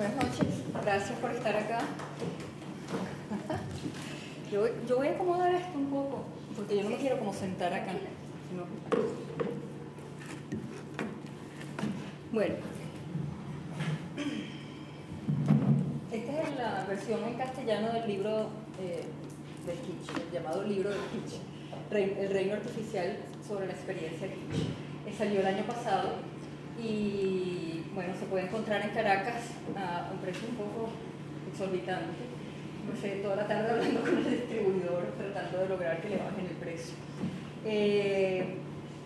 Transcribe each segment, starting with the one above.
Buenas noches, gracias por estar acá. Yo voy a acomodar esto un poco, porque yo no me quiero como sentar acá. Sino... Bueno, esta es la versión en castellano del libro del Kitsch, el llamado libro del Kitsch, El reino artificial sobre la experiencia Kitsch. Salió el año pasado y bueno, se puede encontrar en Caracas a un precio un poco exorbitante. Pasé toda la tarde hablando con el distribuidor tratando de lograr que le bajen el precio.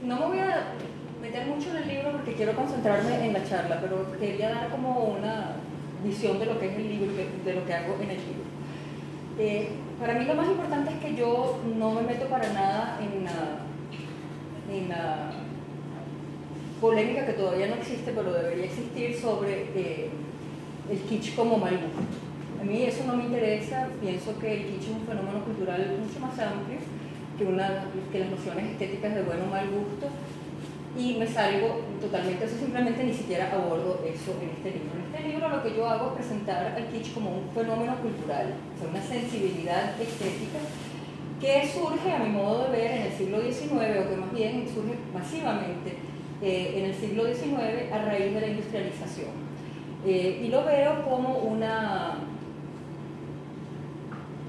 No me voy a meter mucho en el libro porque quiero concentrarme en la charla, pero quería dar como una visión de lo que es el libro y de lo que hago en el libro. Para mí lo más importante es que yo no me meto para nada en la polémica que todavía no existe, pero debería existir, sobre el kitsch como mal gusto. A mí eso no me interesa. Pienso que el kitsch es un fenómeno cultural mucho más amplio que las nociones estéticas de bueno o mal gusto, y me salgo totalmente, eso simplemente ni siquiera abordo eso en este libro. En este libro lo que yo hago es presentar al kitsch como un fenómeno cultural, o sea, una sensibilidad estética que surge, a mi modo de ver, en el siglo XIX, o que más bien surge masivamente en el siglo XIX a raíz de la industrialización. Y lo veo como una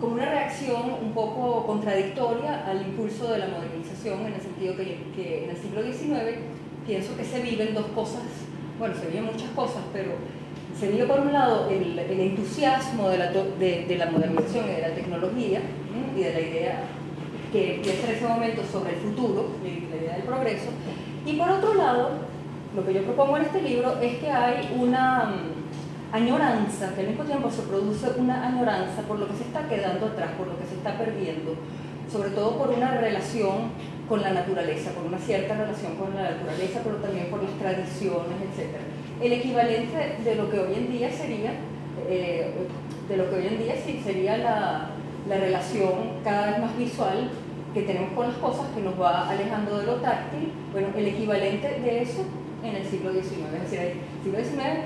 reacción un poco contradictoria al impulso de la modernización, en el sentido que en el siglo XIX pienso que se viven dos cosas, bueno, se viven muchas cosas, pero se vive por un lado el entusiasmo de la modernización y de la tecnología, y de la idea que empieza en ese momento sobre el futuro, la idea del progreso, y por otro lado, lo que yo propongo en este libro es que hay una añoranza, que al mismo tiempo se produce una añoranza por lo que se está quedando atrás, por lo que se está perdiendo, sobre todo por una relación con la naturaleza, por una cierta relación con la naturaleza, pero también por las tradiciones, etc. El equivalente de lo que hoy en día sería, sería la relación cada vez más visual que tenemos con las cosas, que nos va alejando de lo táctil. Bueno, el equivalente de eso en el siglo XIX, es decir, el siglo XIX,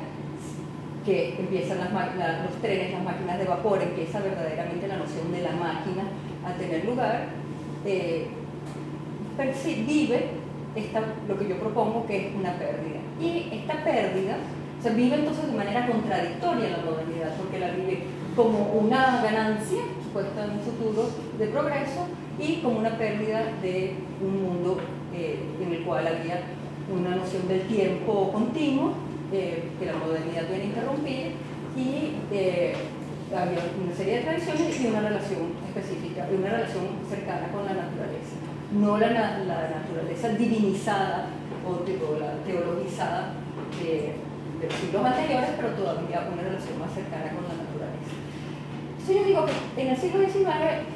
que empiezan los trenes, las máquinas de vapor, empieza verdaderamente la noción de la máquina a tener lugar, vive lo que yo propongo, que es una pérdida. Y esta pérdida se vive entonces de manera contradictoria en la modernidad, porque la vive como una ganancia supuesta en un futuro de progreso y como una pérdida de un mundo en el cual había una noción del tiempo continuo, que la modernidad viene a interrumpir, y había una serie de tradiciones y una relación específica, y una relación cercana con la naturaleza. No la naturaleza divinizada o teologizada de los siglos anteriores, pero todavía una relación más cercana con la naturaleza. Entonces yo digo que en el siglo XIX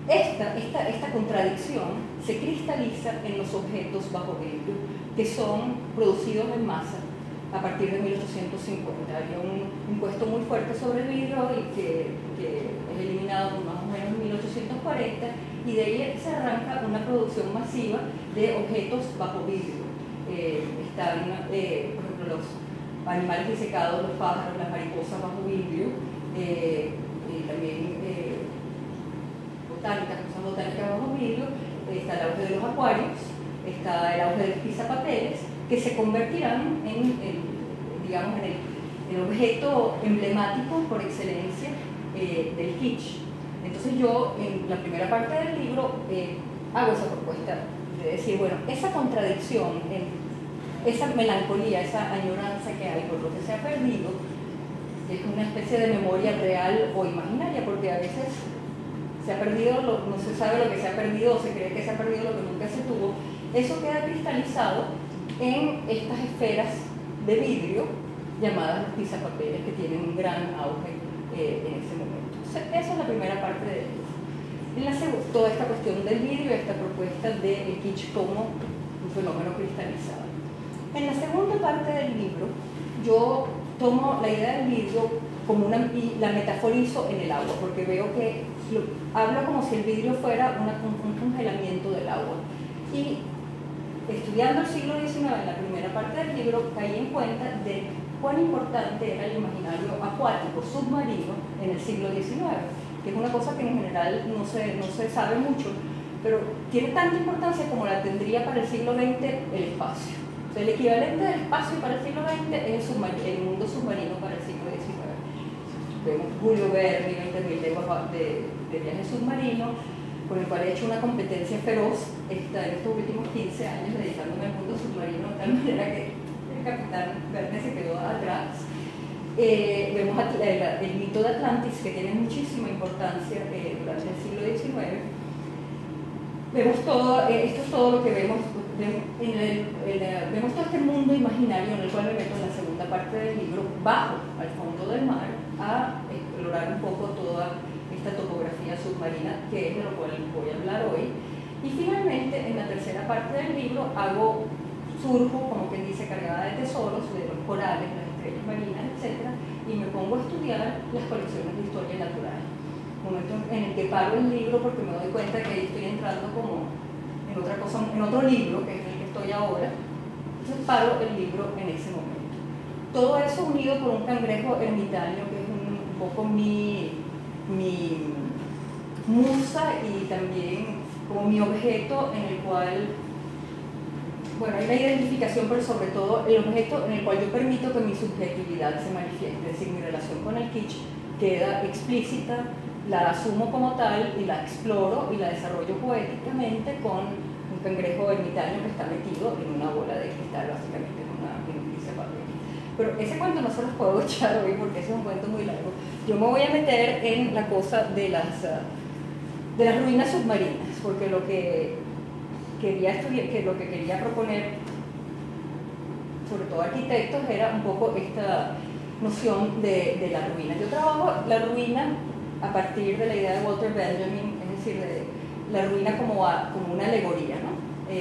esta contradicción se cristaliza en los objetos bajo vidrio, que son producidos en masa a partir de 1850. Había un impuesto muy fuerte sobre el vidrio y que es eliminado más o menos en 1840, y de ahí se arranca una producción masiva de objetos bajo vidrio. Están, por ejemplo, los animales disecados, los pájaros, las mariposas bajo vidrio, y también cosas botánicas bajo vidrio. Está el auge de los acuarios, está el auge de los pisapapeles, que se convertirán en el objeto emblemático por excelencia del kitsch. Entonces yo, en la primera parte del libro, hago esa propuesta de decir, bueno, esa contradicción, esa melancolía, esa añoranza que hay por lo que se ha perdido, es una especie de memoria real o imaginaria, porque a veces se ha perdido, no se sabe lo que se ha perdido, o se cree que se ha perdido lo que nunca se tuvo. Eso queda cristalizado en estas esferas de vidrio llamadas los pisapapeles, que tienen un gran auge en ese momento. Entonces, esa es la primera parte del libro. En la segunda, toda esta cuestión del vidrio, esta propuesta del kitsch como un fenómeno cristalizado. En la segunda parte del libro, yo tomo la idea del vidrio y la metaforizo en el agua, porque veo que hablo como si el vidrio fuera un congelamiento del agua. Y estudiando el siglo XIX, en la primera parte del libro, caí en cuenta de cuán importante era el imaginario acuático submarino en el siglo XIX, que es una cosa que en general no se sabe mucho, pero tiene tanta importancia como la tendría para el siglo XX el espacio. O sea, el equivalente del espacio para el siglo XX es el mundo submarino para el siglo XIX. Vemos Julio Verne, 20.000 leguas de viaje submarino, con el cual he hecho una competencia feroz en estos últimos 15 años dedicándome al mundo submarino, de tal manera que el capitán Verne se quedó atrás. Vemos el mito de Atlantis, que tiene muchísima importancia durante el siglo XIX. Vemos todo, esto es todo lo que vemos, vemos todo este mundo imaginario en el cual me meto en la segunda parte del libro, bajo al fondo del mar, a explorar un poco toda esta topografía submarina, que es de lo cual voy a hablar hoy. Y finalmente, en la tercera parte del libro, surjo, como quien dice, cargada de tesoros, de los corales, las estrellas marinas, etc., y me pongo a estudiar las colecciones de historia natural. Momento en el que paro el libro porque me doy cuenta que ahí estoy entrando como en otra cosa, en otro libro, que es el que estoy ahora. Entonces paro el libro en ese momento. Todo eso unido por un cangrejo ermitaño, que es un poco mi musa y también como mi objeto en el cual, bueno, hay una identificación, pero sobre todo el objeto en el cual yo permito que mi subjetividad se manifieste, es decir, mi relación con el kitsch queda explícita, la asumo como tal y la exploro y la desarrollo poéticamente con un cangrejo ermitaño que está metido en una bola de cristal, básicamente en un gris de papel. Pero ese cuento no se los puedo echar hoy porque ese es un cuento muy largo. Yo me voy a meter en la cosa de las ruinas submarinas, porque lo que quería estudiar, lo que quería proponer, sobre todo arquitectos, era un poco esta noción de la ruina. Yo trabajo la ruina a partir de la idea de Walter Benjamin, es decir, de la ruina como una alegoría, ¿no? Y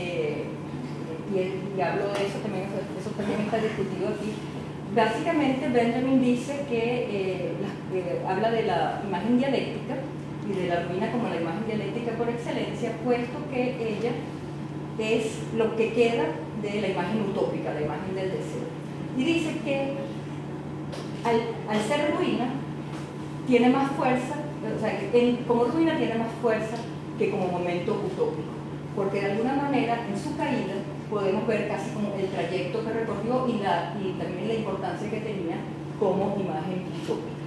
hablo de eso también está discutido aquí. Básicamente Benjamin dice que habla de la imagen dialéctica y de la ruina como la imagen dialéctica por excelencia, puesto que ella es lo que queda de la imagen utópica, la imagen del deseo. Y dice que al ser ruina, tiene más fuerza, o sea, como ruina tiene más fuerza que como momento utópico, porque de alguna manera en su caída podemos ver casi como el trayecto que recorrió y también la importancia que tenía como imagen utópica.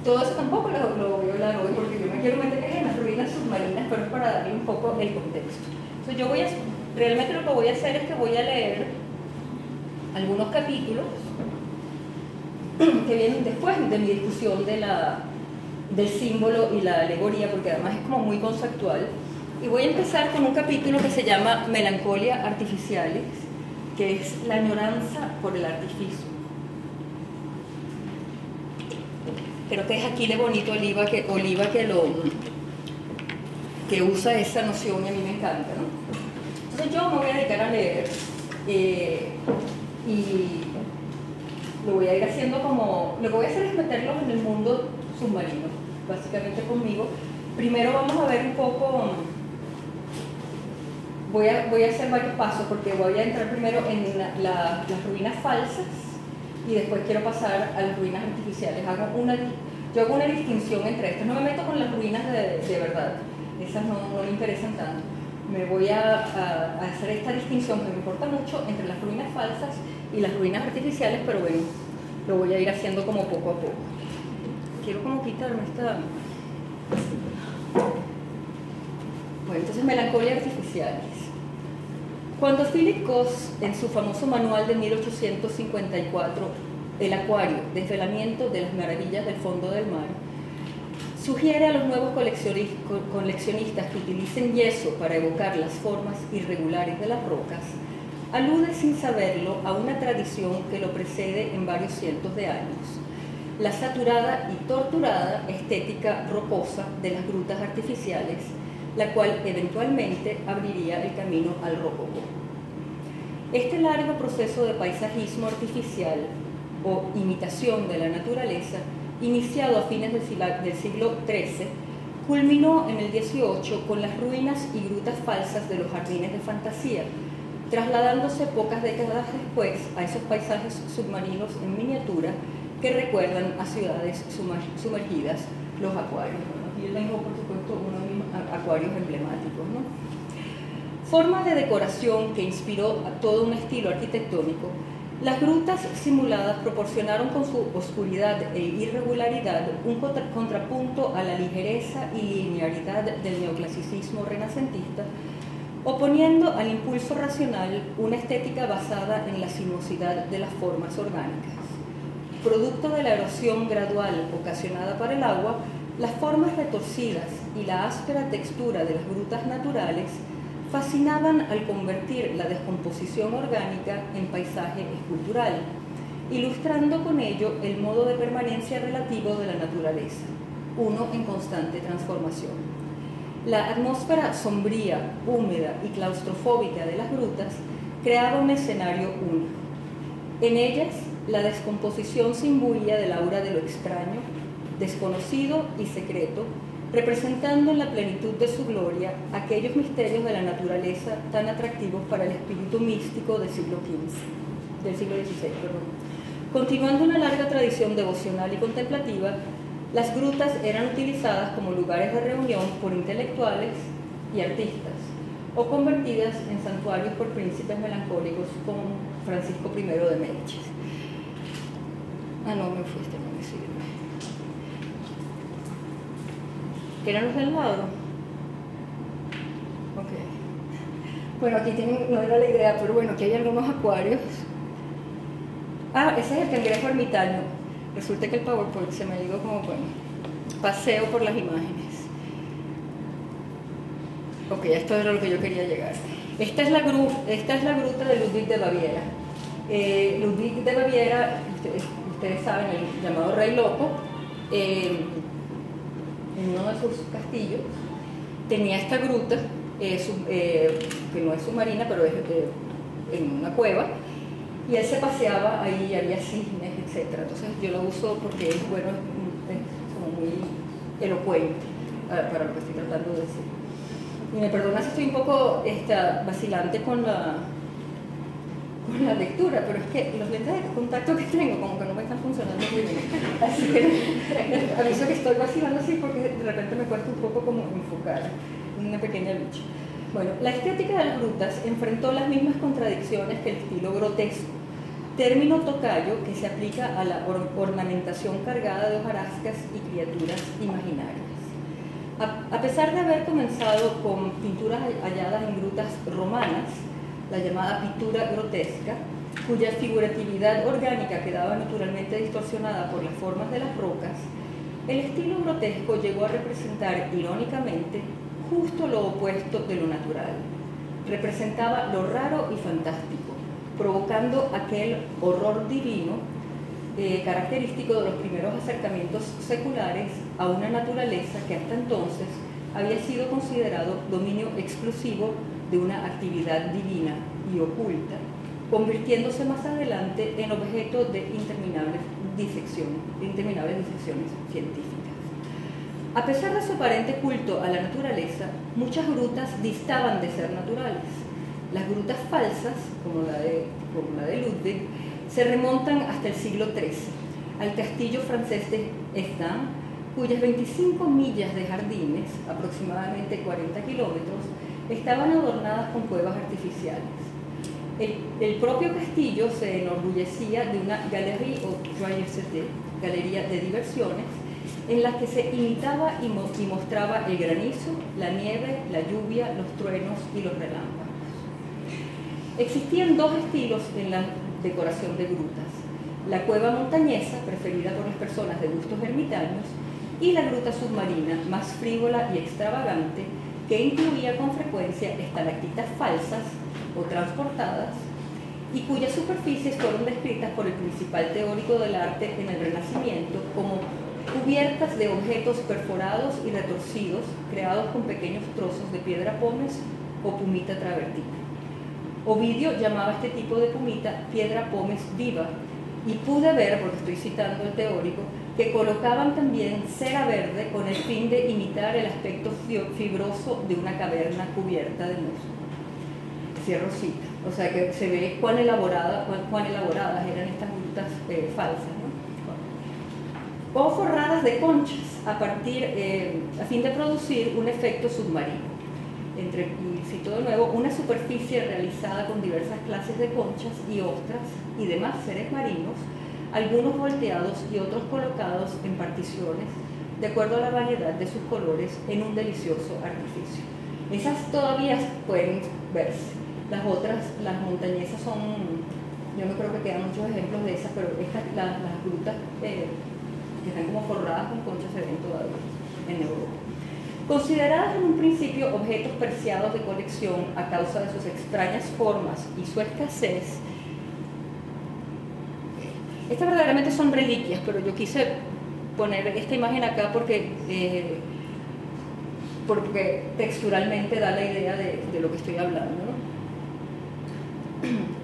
Todo eso tampoco lo voy a hablar hoy porque yo me quiero meter en las ruinas submarinas, pero es para darle un poco el contexto. Entonces realmente lo que voy a hacer es que voy a leer algunos capítulos que vienen después de mi discusión del símbolo y la alegoría, porque además es como muy conceptual. Y voy a empezar con un capítulo que se llama Melancolia Artificialis, que es la añoranza por el artificio. Creo que es aquí de Bonito Oliva que usa esa noción y a mí me encanta, ¿no? Entonces yo me voy a dedicar a leer y lo voy a ir haciendo como... Lo que voy a hacer es meterlos en el mundo submarino, básicamente conmigo. Primero vamos a ver un poco... Voy a hacer varios pasos porque voy a entrar primero en las ruinas falsas y después quiero pasar a las ruinas artificiales. Yo hago una distinción entre estas. No me meto con las ruinas de verdad, esas no me interesan tanto. Me voy a hacer esta distinción que me importa mucho entre las ruinas falsas y las ruinas artificiales, pero bueno, lo voy a ir haciendo como poco a poco. Quiero como quitarme esta... Bueno, entonces Melancolia Artificialis. Cuando Philip Goss, en su famoso manual de 1854, El Acuario, desvelamiento de las maravillas del fondo del mar, sugiere a los nuevos coleccionistas que utilicen yeso para evocar las formas irregulares de las rocas, alude sin saberlo a una tradición que lo precede en varios cientos de años, la saturada y torturada estética rocosa de las grutas artificiales, la cual eventualmente abriría el camino al rococó. Este largo proceso de paisajismo artificial o imitación de la naturaleza, iniciado a fines del siglo XIII, culminó en el XVIII con las ruinas y grutas falsas de los jardines de fantasía, trasladándose pocas décadas después a esos paisajes submarinos en miniatura que recuerdan a ciudades sumergidas, los acuarios. Bueno, aquí yo tengo, por supuesto, uno de mis acuarios emblemáticos, ¿no? Forma de decoración que inspiró a todo un estilo arquitectónico, las grutas simuladas proporcionaron con su oscuridad e irregularidad un contrapunto a la ligereza y linearidad del neoclasicismo renacentista, oponiendo al impulso racional una estética basada en la sinuosidad de las formas orgánicas. Producto de la erosión gradual ocasionada por el agua, las formas retorcidas y la áspera textura de las grutas naturales fascinaban al convertir la descomposición orgánica en paisaje escultural, ilustrando con ello el modo de permanencia relativo de la naturaleza, uno en constante transformación. La atmósfera sombría, húmeda y claustrofóbica de las grutas creaba un escenario único. En ellas, la descomposición se imbuía del aura de lo extraño, desconocido y secreto, representando en la plenitud de su gloria aquellos misterios de la naturaleza tan atractivos para el espíritu místico del siglo XVI. Continuando una larga tradición devocional y contemplativa, las grutas eran utilizadas como lugares de reunión por intelectuales y artistas, o convertidas en santuarios por príncipes melancólicos como Francisco I de Médicis. Ah, no, me fuiste, no me sirve. ¿Eran los del lado? Ok. Bueno, aquí tienen, no era la idea, pero bueno, aquí hay algunos acuarios. Ah, ese es el cangrejo ermitaño. Resulta que el PowerPoint se me ha ido como, bueno, paseo por las imágenes. Ok, esto era lo que yo quería llegar. Esta es la gruta de Ludwig de Baviera. Ludwig de Baviera, ustedes saben, el llamado Rey Loco, en uno de sus castillos, tenía esta gruta, que no es submarina, pero es en una cueva, y él se paseaba ahí, había cisnes, etc. Entonces yo lo uso porque es, bueno, es como muy elocuente para lo que estoy tratando de decir. Y me perdona si estoy un poco vacilante con la lectura, pero es que los lentes de contacto que tengo como que no me están funcionando muy bien. Así que aviso que estoy vacilando así porque de repente me cuesta un poco como enfocar una pequeña lucha. Bueno, la estética de las grutas enfrentó las mismas contradicciones que el estilo grotesco, término tocayo que se aplica a la ornamentación cargada de hojarascas y criaturas imaginarias. A pesar de haber comenzado con pinturas halladas en grutas romanas, la llamada pintura grotesca, cuya figuratividad orgánica quedaba naturalmente distorsionada por las formas de las rocas, el estilo grotesco llegó a representar irónicamente justo lo opuesto de lo natural. Representaba lo raro y fantástico, provocando aquel horror divino característico de los primeros acercamientos seculares a una naturaleza que hasta entonces había sido considerado dominio exclusivo de una actividad divina y oculta, convirtiéndose más adelante en objeto de interminables disecciones científicas. A pesar de su aparente culto a la naturaleza, muchas grutas distaban de ser naturales. Las grutas falsas, como la de Ludwig, se remontan hasta el siglo XIII, al castillo francés de Hesdin, cuyas 25 millas de jardines, aproximadamente 40 kilómetros, estaban adornadas con cuevas artificiales. El propio castillo se enorgullecía de una galerie o joyeuse, galería de diversiones, en la que se imitaba y mostraba el granizo, la nieve, la lluvia, los truenos y los relámpagos. Existían dos estilos en la decoración de grutas: la cueva montañesa, preferida por las personas de gustos ermitaños, y la gruta submarina, más frívola y extravagante, que incluía con frecuencia estalactitas falsas o transportadas y cuyas superficies fueron descritas por el principal teórico del arte en el Renacimiento como cubiertas de objetos perforados y retorcidos creados con pequeños trozos de piedra pómez o pumita travertina. Ovidio llamaba a este tipo de pumita piedra pómez viva, y pude ver, porque estoy citando al teórico, que colocaban también cera verde con el fin de imitar el aspecto fibroso de una caverna cubierta de musgo. cierro cita. O sea que se ve cuán elaboradas eran estas grutas falsas, ¿no? O forradas de conchas a fin de producir un efecto submarino. Y cito de nuevo, una superficie realizada con diversas clases de conchas y ostras y demás seres marinos, algunos volteados y otros colocados en particiones de acuerdo a la variedad de sus colores en un delicioso artificio. Esas todavía pueden verse. Las otras, las montañesas son, yo no creo que quedan muchos ejemplos de esas, pero las grutas que están como forradas con conchas se ven todavía en Europa. Consideradas en un principio objetos preciados de colección a causa de sus extrañas formas y su escasez, estas verdaderamente son reliquias, pero yo quise poner esta imagen acá porque texturalmente da la idea de lo que estoy hablando, ¿no?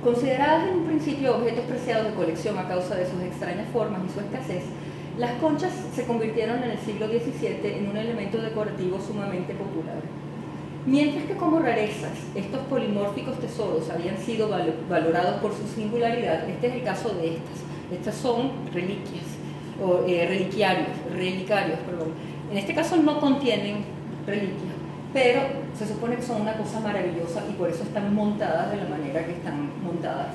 Consideradas en un principio objetos preciados de colección a causa de sus extrañas formas y su escasez, las conchas se convirtieron en el siglo XVII en un elemento decorativo sumamente popular. Mientras que como rarezas estos polimórficos tesoros habían sido valorados por su singularidad, este es el caso de estas. Estas son reliquias, o relicarios, perdón. En este caso no contienen reliquias, pero se supone que son una cosa maravillosa y por eso están montadas de la manera que están montadas,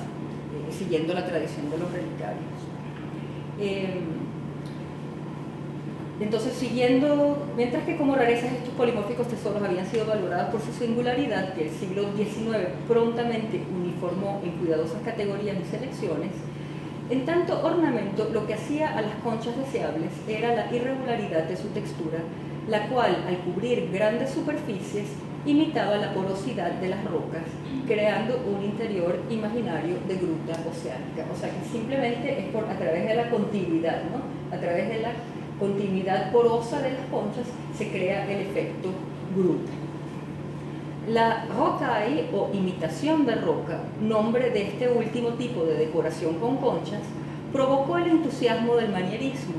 siguiendo la tradición de los relicarios. Entonces, mientras que como rarezas estos polimórficos tesoros habían sido valorados por su singularidad, que el siglo XIX prontamente uniformó en cuidadosas categorías y selecciones, en tanto ornamento lo que hacía a las conchas deseables era la irregularidad de su textura, la cual, al cubrir grandes superficies, imitaba la porosidad de las rocas, creando un interior imaginario de gruta oceánica. O sea que simplemente es a través de la continuidad, ¿no? A través de la continuidad porosa de las conchas se crea el efecto gruta. La rocaille o imitación de roca, nombre de este último tipo de decoración con conchas, provocó el entusiasmo del manierismo,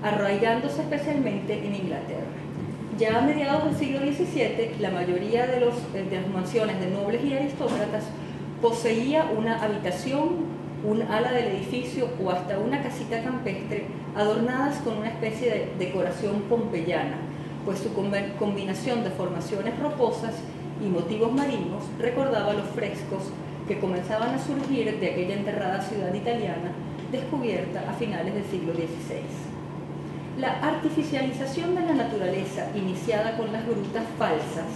arraigándose especialmente en Inglaterra. Ya a mediados del siglo XVII, la mayoría de las mansiones de nobles y aristócratas poseía una habitación, un ala del edificio o hasta una casita campestre adornadas con una especie de decoración pompeyana, pues su combinación de formaciones rocosas y motivos marinos recordaba los frescos que comenzaban a surgir de aquella enterrada ciudad italiana descubierta a finales del siglo XVI. La artificialización de la naturaleza iniciada con las grutas falsas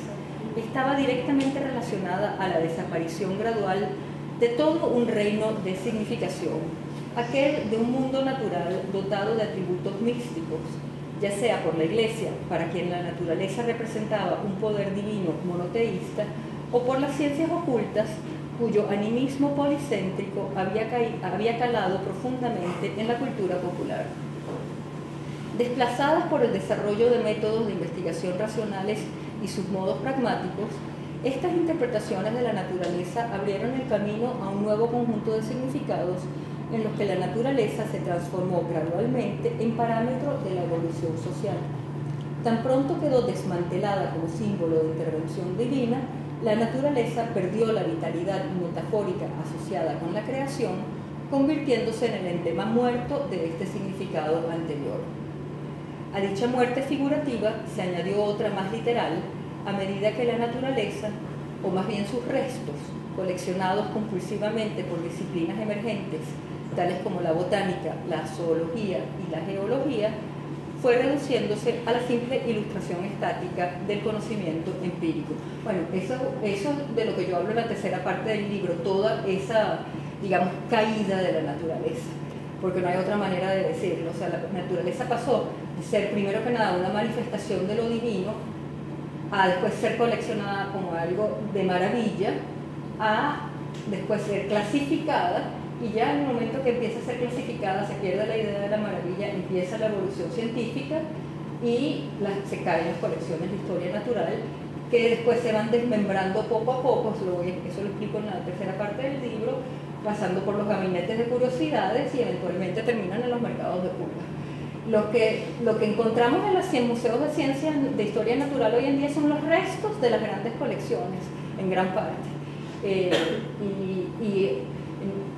estaba directamente relacionada a la desaparición gradual de todo un reino de significación, aquel de un mundo natural dotado de atributos místicos, ya sea por la Iglesia, para quien la naturaleza representaba un poder divino monoteísta, o por las ciencias ocultas, cuyo animismo policéntrico había calado profundamente en la cultura popular. Desplazadas por el desarrollo de métodos de investigación racionales y sus modos pragmáticos, estas interpretaciones de la naturaleza abrieron el camino a un nuevo conjunto de significados en los que la naturaleza se transformó gradualmente en parámetro de la evolución social. Tan pronto quedó desmantelada como símbolo de intervención divina, la naturaleza perdió la vitalidad metafórica asociada con la creación, convirtiéndose en el emblema muerto de este significado anterior. A dicha muerte figurativa se añadió otra más literal, a medida que la naturaleza, o más bien sus restos, coleccionados compulsivamente por disciplinas emergentes, tales como la botánica, la zoología y la geología, fue reduciéndose a la simple ilustración estática del conocimiento empírico. Bueno, eso es de lo que yo hablo en la tercera parte del libro, toda esa, digamos, caída de la naturaleza, porque no hay otra manera de decirlo. O sea, la naturaleza pasó de ser, primero que nada, una manifestación de lo divino, a después ser coleccionada como algo de maravilla, a después ser clasificada, y ya en el momento que empieza a ser clasificada se pierde la idea de la maravilla, empieza la evolución científica y se caen las colecciones de historia natural, que después se van desmembrando poco a poco, eso lo explico en la tercera parte del libro, pasando por los gabinetes de curiosidades y eventualmente terminan en los mercados de pulgas. Lo que encontramos en los museos de ciencias de historia natural hoy en día son los restos de las grandes colecciones, en gran parte.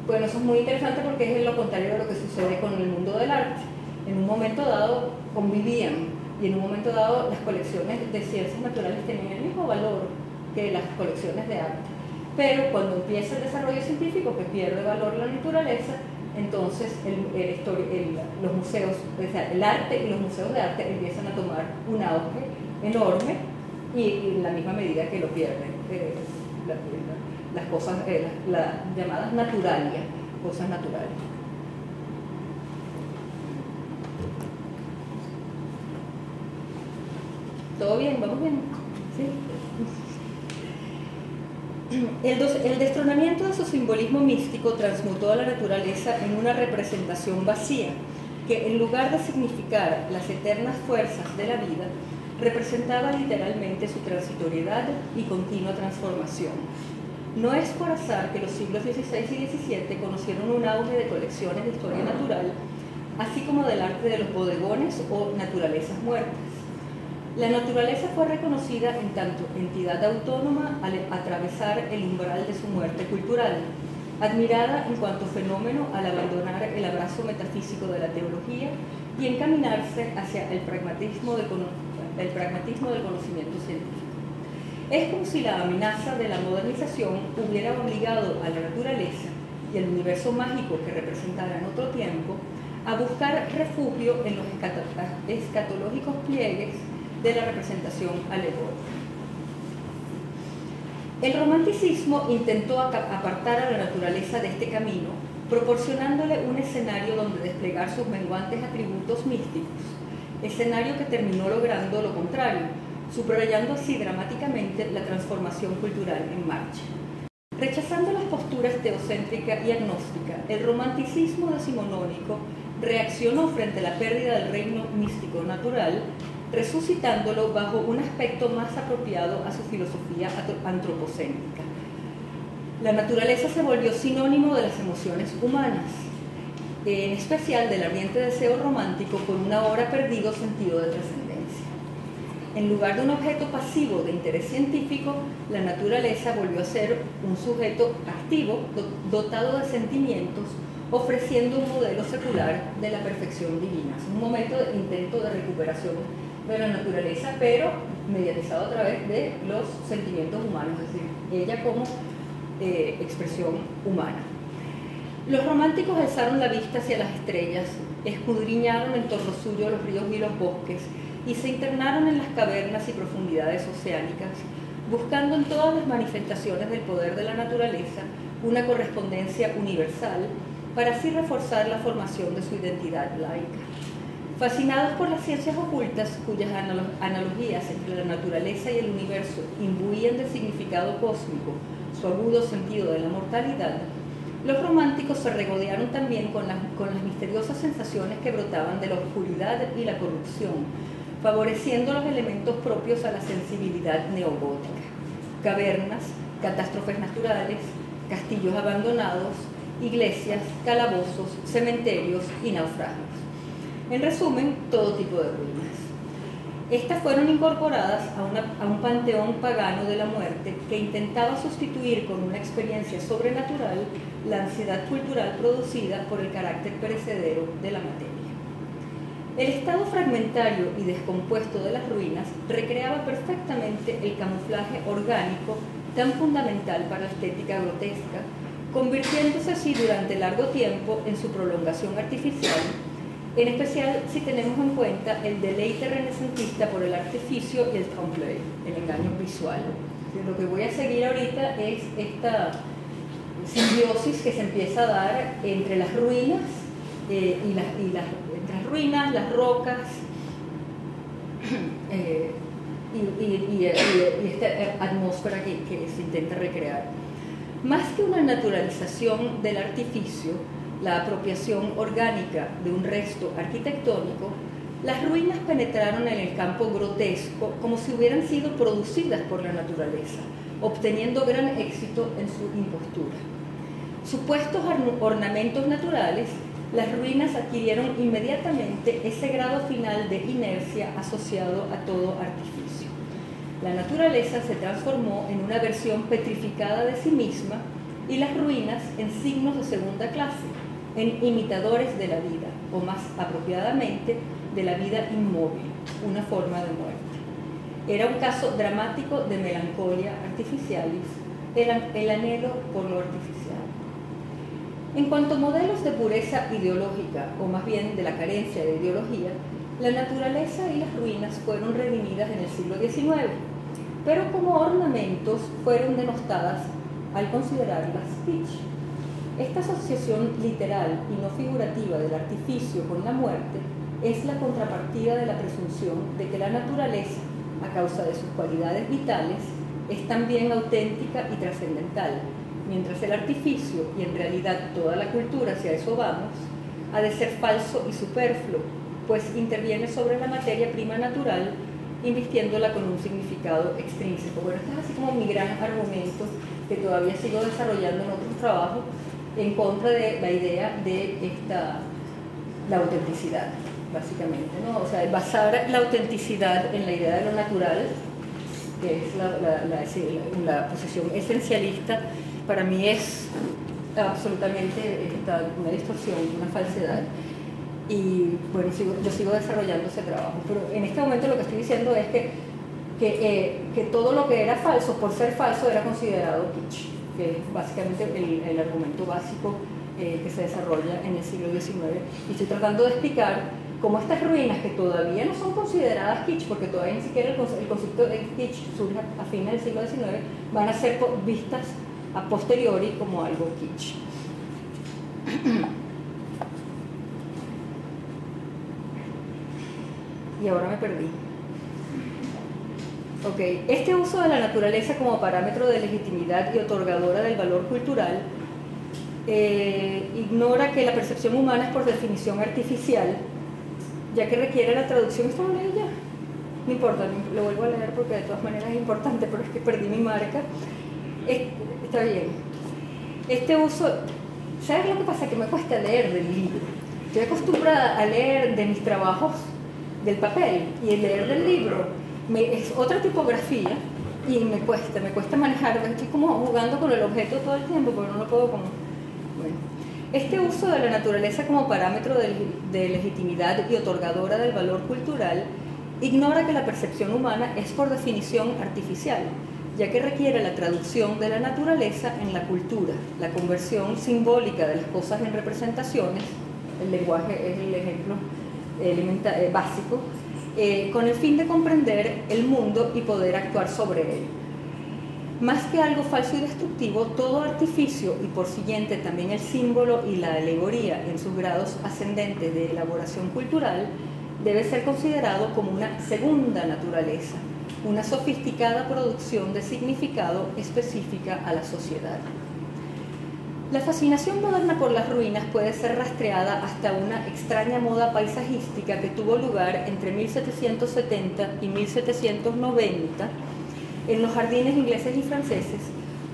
Bueno, eso es muy interesante porque es lo contrario de lo que sucede con el mundo del arte. En un momento dado convivían y en un momento dado las colecciones de ciencias naturales tenían el mismo valor que las colecciones de arte. Pero cuando empieza el desarrollo científico, que pierde valor la naturaleza, entonces los museos, o sea, el arte y los museos de arte empiezan a tomar un auge enorme y en la misma medida que lo pierden las cosas, las llamadas naturalia, cosas naturales. ¿Todo bien? ¿Vamos bien? ¿Sí? El destronamiento de su simbolismo místico transmutó a la naturaleza en una representación vacía, que en lugar de significar las eternas fuerzas de la vida, representaba literalmente su transitoriedad y continua transformación. No es por azar que los siglos XVI y XVII conocieron un auge de colecciones de historia natural, así como del arte de los bodegones o naturalezas muertas. La naturaleza fue reconocida en tanto entidad autónoma al atravesar el umbral de su muerte cultural, admirada en cuanto fenómeno al abandonar el abrazo metafísico de la teología y encaminarse hacia el pragmatismo del conocimiento científico. Es como si la amenaza de la modernización hubiera obligado a la naturaleza y el universo mágico que representara en otro tiempo a buscar refugio en los escatológicos pliegues de la representación alegórica. El romanticismo intentó apartar a la naturaleza de este camino, proporcionándole un escenario donde desplegar sus menguantes atributos místicos, escenario que terminó logrando lo contrario, subrayando así dramáticamente la transformación cultural en marcha. Rechazando las posturas teocéntrica y agnóstica, el romanticismo decimonónico reaccionó frente a la pérdida del reino místico natural, resucitándolo bajo un aspecto más apropiado a su filosofía antropocéntrica. La naturaleza se volvió sinónimo de las emociones humanas, en especial del ardiente deseo romántico por un ahora perdido sentido de trascendencia. En lugar de un objeto pasivo de interés científico, la naturaleza volvió a ser un sujeto activo, dotado de sentimientos, ofreciendo un modelo secular de la perfección divina. Es un momento de intento de recuperación de la naturaleza, pero mediatizado a través de los sentimientos humanos, es decir, ella como expresión humana. Los románticos alzaron la vista hacia las estrellas, escudriñaron en torno suyo los ríos y los bosques y se internaron en las cavernas y profundidades oceánicas, buscando en todas las manifestaciones del poder de la naturaleza una correspondencia universal para así reforzar la formación de su identidad laica. Fascinados por las ciencias ocultas, cuyas analogías entre la naturaleza y el universo imbuían de significado cósmico su agudo sentido de la mortalidad, los románticos se regodearon también con las misteriosas sensaciones que brotaban de la oscuridad y la corrupción, favoreciendo los elementos propios a la sensibilidad neogótica: cavernas, catástrofes naturales, castillos abandonados, iglesias, calabozos, cementerios y naufragios. En resumen, todo tipo de ruinas. Estas fueron incorporadas a un panteón pagano de la muerte que intentaba sustituir con una experiencia sobrenatural la ansiedad cultural producida por el carácter perecedero de la materia. El estado fragmentario y descompuesto de las ruinas recreaba perfectamente el camuflaje orgánico tan fundamental para la estética grotesca, convirtiéndose así durante largo tiempo en su prolongación artificial, en especial si tenemos en cuenta el deleite renacentista por el artificio y el trompe-l'œil, el engaño visual. Lo que voy a seguir ahorita es esta simbiosis que se empieza a dar entre las ruinas entre las ruinas, las rocas y esta atmósfera que se intenta recrear. Más que una naturalización del artificio, la apropiación orgánica de un resto arquitectónico, las ruinas penetraron en el campo grotesco como si hubieran sido producidas por la naturaleza, obteniendo gran éxito en su impostura. Supuestos ornamentos naturales, las ruinas adquirieron inmediatamente ese grado final de inercia asociado a todo artificio. La naturaleza se transformó en una versión petrificada de sí misma y las ruinas en signos de segunda clase, en imitadores de la vida, o más apropiadamente, de la vida inmóvil, una forma de muerte. Era un caso dramático de melancolia artificialis, el anhelo por lo artificial. En cuanto a modelos de pureza ideológica, o más bien de la carencia de ideología, la naturaleza y las ruinas fueron redimidas en el siglo XIX, pero como ornamentos fueron denostadas al considerarlas kitsch. Esta asociación literal y no figurativa del artificio con la muerte es la contrapartida de la presunción de que la naturaleza, a causa de sus cualidades vitales, es también auténtica y trascendental, mientras el artificio, y en realidad toda la cultura, si a eso vamos, ha de ser falso y superfluo, pues interviene sobre la materia prima natural, invistiéndola con un significado extrínseco. Bueno, este es así como mi gran argumento que todavía sigo desarrollando en otros trabajos en contra de la idea de la autenticidad, básicamente, ¿no? O sea, basar la autenticidad en la idea de lo natural, que es la posición esencialista, para mí es absolutamente una distorsión, una falsedad. Y bueno, yo sigo desarrollando ese trabajo, pero en este momento lo que estoy diciendo es que todo lo que era falso, por ser falso, era considerado kitsch, que es básicamente el argumento básico que se desarrolla en el siglo XIX. Y estoy tratando de explicar cómo estas ruinas, que todavía no son consideradas kitsch, porque todavía ni siquiera el concepto de kitsch surge a fines del siglo XIX, van a ser vistas a posteriori como algo kitsch. Y ahora me perdí. Ok, este uso de la naturaleza como parámetro de legitimidad y otorgadora del valor cultural ignora que la percepción humana es por definición artificial, ya que requiere la traducción. ¿Esto lo leí ya? No importa, lo vuelvo a leer porque de todas maneras es importante, pero es que perdí mi marca. Está bien. Este uso, ¿sabes lo que pasa? Que me cuesta leer del libro. Estoy acostumbrada a leer de mis trabajos del papel, y el leer del libro es otra tipografía y me cuesta manejar. Estoy como jugando con el objeto todo el tiempo, pero no lo puedo como... Bueno. Este uso de la naturaleza como parámetro de legitimidad y otorgadora del valor cultural ignora que la percepción humana es por definición artificial, ya que requiere la traducción de la naturaleza en la cultura, la conversión simbólica de las cosas en representaciones. El lenguaje es el ejemplo básico, con el fin de comprender el mundo y poder actuar sobre él. Más que algo falso y destructivo, todo artificio, y por siguiente también el símbolo y la alegoría en sus grados ascendentes de elaboración cultural, debe ser considerado como una segunda naturaleza, una sofisticada producción de significado específica a la sociedad. La fascinación moderna por las ruinas puede ser rastreada hasta una extraña moda paisajística que tuvo lugar entre 1770 y 1790 en los jardines ingleses y franceses,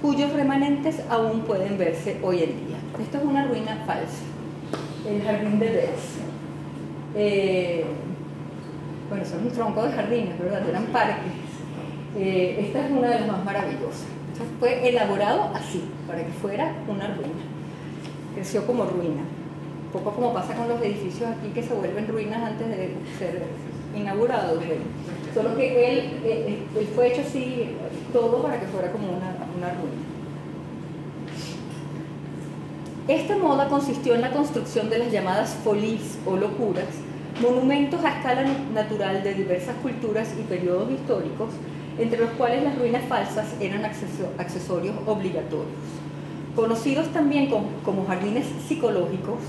cuyos remanentes aún pueden verse hoy en día. Esto es una ruina falsa, el jardín de Besse. Bueno, son un tronco de jardines, ¿verdad? Eran parques. Esta es una de las más maravillosas. Fue elaborado así, para que fuera una ruina. Creció como ruina. Un poco como pasa con los edificios aquí que se vuelven ruinas antes de ser inaugurados. Solo que él fue hecho así, todo para que fuera como una ruina. Esta moda consistió en la construcción de las llamadas folies o locuras, monumentos a escala natural de diversas culturas y periodos históricos, entre los cuales las ruinas falsas eran accesorios obligatorios. Conocidos también como jardines psicológicos,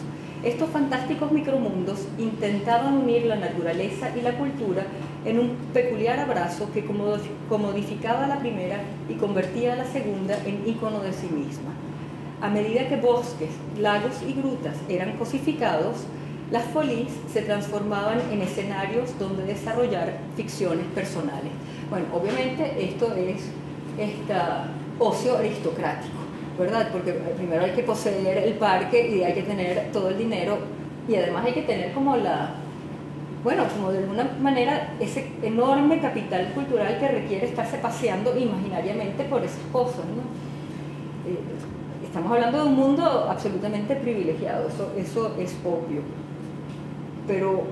estos fantásticos micromundos intentaban unir la naturaleza y la cultura en un peculiar abrazo que comodificaba a la primera y convertía a la segunda en ícono de sí misma. A medida que bosques, lagos y grutas eran cosificados, las folies se transformaban en escenarios donde desarrollar ficciones personales. Bueno, obviamente esto es ocio aristocrático, ¿verdad? Porque primero hay que poseer el parque y hay que tener todo el dinero y además hay que tener como bueno, como de alguna manera ese enorme capital cultural que requiere estarse paseando imaginariamente por esas cosas, ¿no? Estamos hablando de un mundo absolutamente privilegiado, eso es obvio, pero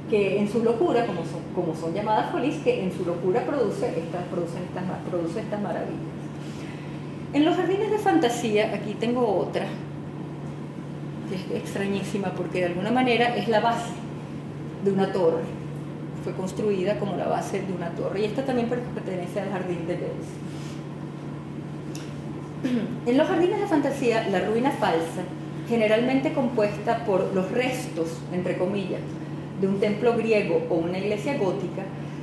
que en su locura, como son llamadas folies, que en su locura produce estas maravillas. En los jardines de fantasía, aquí tengo otra, que es extrañísima porque de alguna manera es la base de una torre, fue construida como la base de una torre, y esta también pertenece al jardín de Deleuze. En los jardines de fantasía, la ruina falsa, generalmente compuesta por los restos, entre comillas, de un templo griego o una iglesia gótica,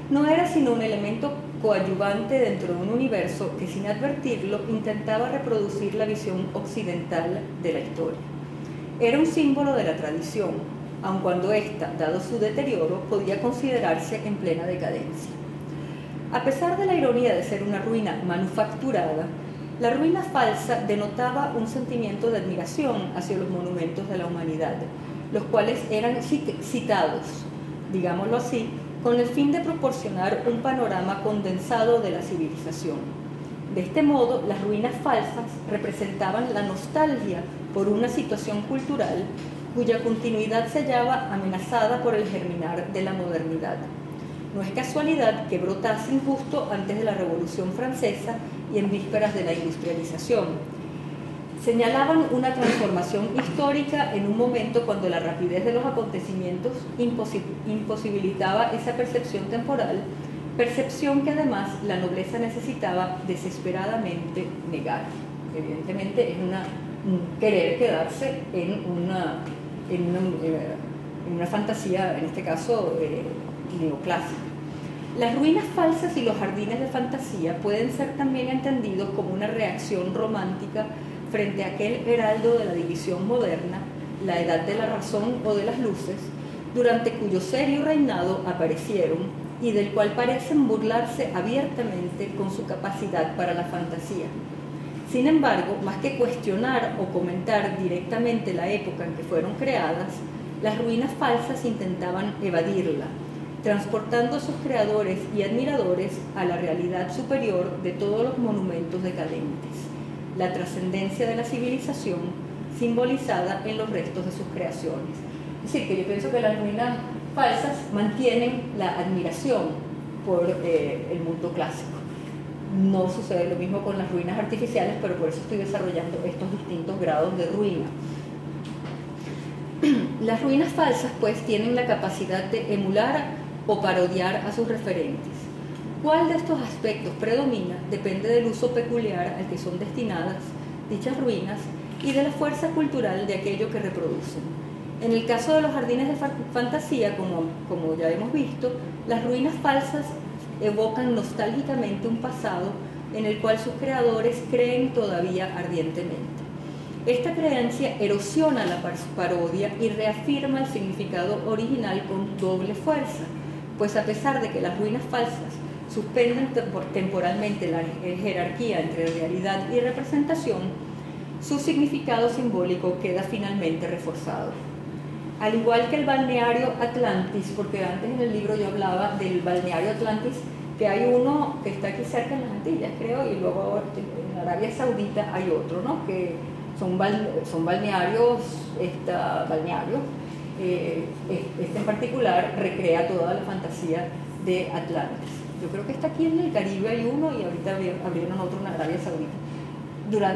no era sino un elemento coadyuvante dentro de un universo que, sin advertirlo, intentaba reproducir la visión occidental de la historia. Era un símbolo de la tradición, aun cuando ésta, dado su deterioro, podía considerarse en plena decadencia. A pesar de la ironía de ser una ruina manufacturada, la ruina falsa denotaba un sentimiento de admiración hacia los monumentos de la humanidad, los cuales eran citados, digámoslo así, con el fin de proporcionar un panorama condensado de la civilización. De este modo, las ruinas falsas representaban la nostalgia por una situación cultural cuya continuidad se hallaba amenazada por el germinar de la modernidad. No es casualidad que brotasen justo antes de la Revolución Francesa y en vísperas de la industrialización. Señalaban una transformación histórica en un momento cuando la rapidez de los acontecimientos imposibilitaba esa percepción temporal, percepción que además la nobleza necesitaba desesperadamente negar. Evidentemente es querer quedarse en una fantasía, en este caso neoclásica. Las ruinas falsas y los jardines de fantasía pueden ser también entendidos como una reacción romántica frente a aquel heraldo de la división moderna, la edad de la razón o de las luces, durante cuyo serio reinado aparecieron y del cual parecen burlarse abiertamente con su capacidad para la fantasía. Sin embargo, más que cuestionar o comentar directamente la época en que fueron creadas, las ruinas falsas intentaban evadirla, transportando a sus creadores y admiradores a la realidad superior de todos los monumentos decadentes, la trascendencia de la civilización simbolizada en los restos de sus creaciones. Es decir, que yo pienso que las ruinas falsas mantienen la admiración por el mundo clásico. No sucede lo mismo con las ruinas artificiales, pero por eso estoy desarrollando estos distintos grados de ruina. Las ruinas falsas, pues, tienen la capacidad de emular o parodiar a sus referentes. ¿Cuál de estos aspectos predomina? Depende del uso peculiar al que son destinadas dichas ruinas y de la fuerza cultural de aquello que reproducen. En el caso de los jardines de fantasía, como ya hemos visto, las ruinas falsas evocan nostálgicamente un pasado en el cual sus creadores creen todavía ardientemente. Esta creencia erosiona la parodia y reafirma el significado original con doble fuerza, pues a pesar de que las ruinas falsas suspenden temporalmente la jerarquía entre realidad y representación, su significado simbólico queda finalmente reforzado. Al igual que el balneario Atlantis, porque antes en el libro yo hablaba del balneario Atlantis, que hay uno que está aquí cerca en las Antillas, creo, y luego en Arabia Saudita hay otro, ¿no? Que son balnearios, este en particular recrea toda la fantasía de Atlantis. Yo creo que está aquí en el Caribe hay uno y ahorita abrieron otro en Arabia Saudita.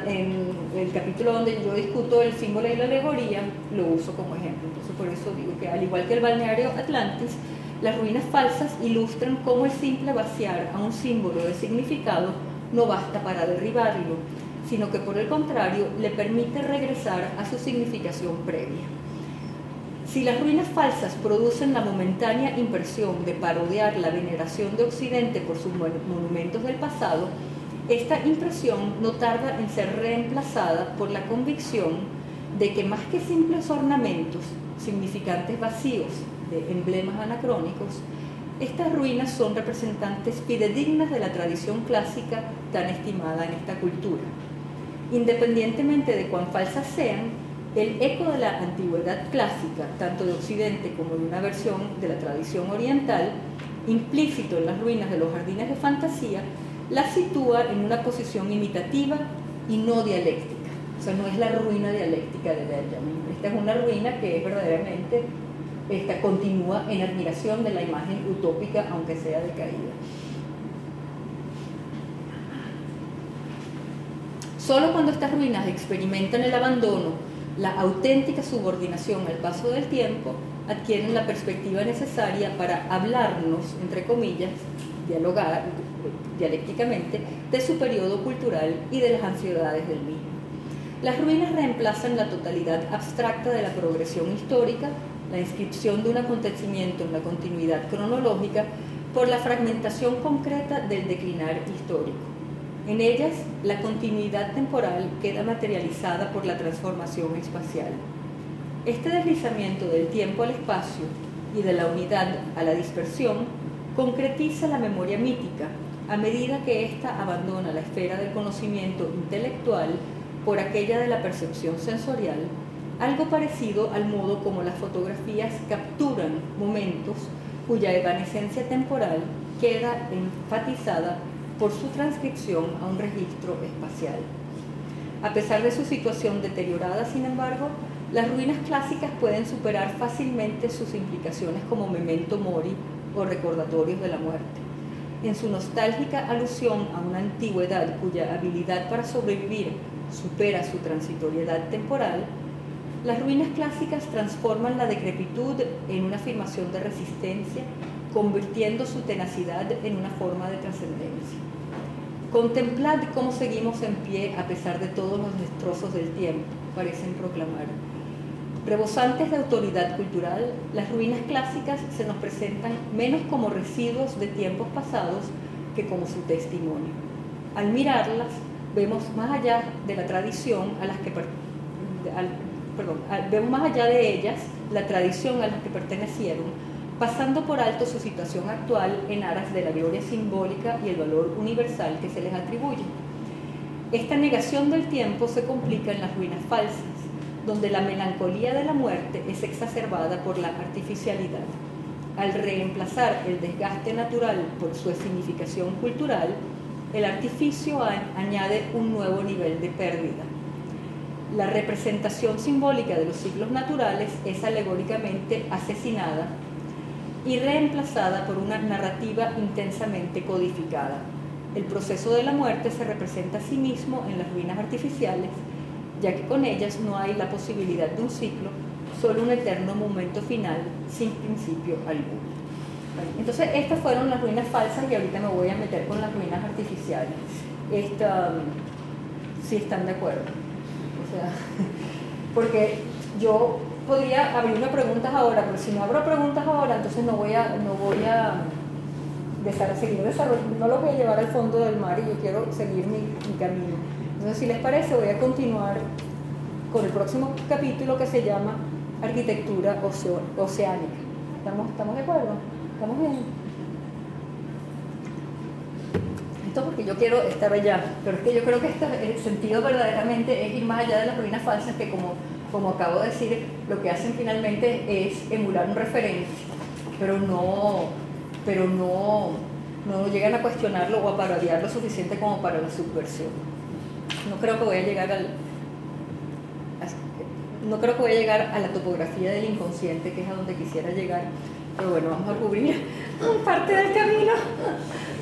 En el capítulo donde yo discuto el símbolo y la alegoría, lo uso como ejemplo. Entonces, por eso digo que al igual que el balneario Atlantis, las ruinas falsas ilustran cómo el simple vaciar a un símbolo de significado no basta para derribarlo, sino que por el contrario le permite regresar a su significación previa. Si las ruinas falsas producen la momentánea impresión de parodiar la veneración de Occidente por sus monumentos del pasado, esta impresión no tarda en ser reemplazada por la convicción de que más que simples ornamentos, significantes vacíos de emblemas anacrónicos, estas ruinas son representantes fidedignas de la tradición clásica tan estimada en esta cultura. Independientemente de cuán falsas sean, El eco de la antigüedad clásica, tanto de Occidente como de una versión de la tradición oriental, implícito en las ruinas de los jardines de fantasía, la sitúa en una posición imitativa y no dialéctica. O sea, no es la ruina dialéctica de Benjamin. Esta es una ruina que es verdaderamente, continúa en admiración de la imagen utópica, aunque sea decaída. Solo cuando estas ruinas experimentan el abandono, la auténtica subordinación al paso del tiempo, adquieren la perspectiva necesaria para hablarnos, entre comillas, dialogar dialécticamente, de su periodo cultural y de las ansiedades del mismo. Las ruinas reemplazan la totalidad abstracta de la progresión histórica, la inscripción de un acontecimiento en la continuidad cronológica, por la fragmentación concreta del declinar histórico. En ellas, la continuidad temporal queda materializada por la transformación espacial. Este deslizamiento del tiempo al espacio y de la unidad a la dispersión concretiza la memoria mítica a medida que ésta abandona la esfera del conocimiento intelectual por aquella de la percepción sensorial, algo parecido al modo como las fotografías capturan momentos cuya evanescencia temporal queda enfatizada por su transcripción a un registro espacial. A pesar de su situación deteriorada, sin embargo, las ruinas clásicas pueden superar fácilmente sus implicaciones como memento mori o recordatorios de la muerte. En su nostálgica alusión a una antigüedad cuya habilidad para sobrevivir supera su transitoriedad temporal, las ruinas clásicas transforman la decrepitud en una afirmación de resistencia, convirtiendo su tenacidad en una forma de trascendencia. Contemplad cómo seguimos en pie a pesar de todos los destrozos del tiempo, parecen proclamar. Rebosantes de autoridad cultural, las ruinas clásicas se nos presentan menos como residuos de tiempos pasados que como su testimonio. Al mirarlas, vemos más allá de la tradición a las que vemos más allá de ellas la tradición a las que pertenecieron, pasando por alto su situación actual en aras de la gloria simbólica y el valor universal que se les atribuye. Esta negación del tiempo se complica en las ruinas falsas, donde la melancolía de la muerte es exacerbada por la artificialidad. Al reemplazar el desgaste natural por su significación cultural, el artificio añade un nuevo nivel de pérdida. La representación simbólica de los ciclos naturales es alegóricamente asesinada y reemplazada por una narrativa intensamente codificada. El proceso de la muerte se representa a sí mismo en las ruinas artificiales, ya que con ellas no hay la posibilidad de un ciclo, solo un eterno momento final sin principio alguno. Entonces, estas fueron las ruinas falsas y ahorita me voy a meter con las ruinas artificiales. Si están de acuerdo. O sea, porque yo podría abrirme preguntas ahora, pero si no abro preguntas ahora, entonces no voy a seguir desarrollando, no lo voy a llevar al fondo del mar y yo quiero seguir mi camino. Entonces, si les parece, voy a continuar con el próximo capítulo que se llama Arquitectura Oceánica. ¿Estamos de acuerdo? ¿Estamos bien? Esto porque yo quiero estar allá, pero es que yo creo que el sentido verdaderamente es ir más allá de las ruinas falsas que, como acabo de decir, lo que hacen finalmente es emular un referente, pero no llegan a cuestionarlo o a parodiar lo suficiente como para la subversión. No creo que voy a llegar a la topografía del inconsciente, que es a donde quisiera llegar, pero bueno, vamos a cubrir parte del camino.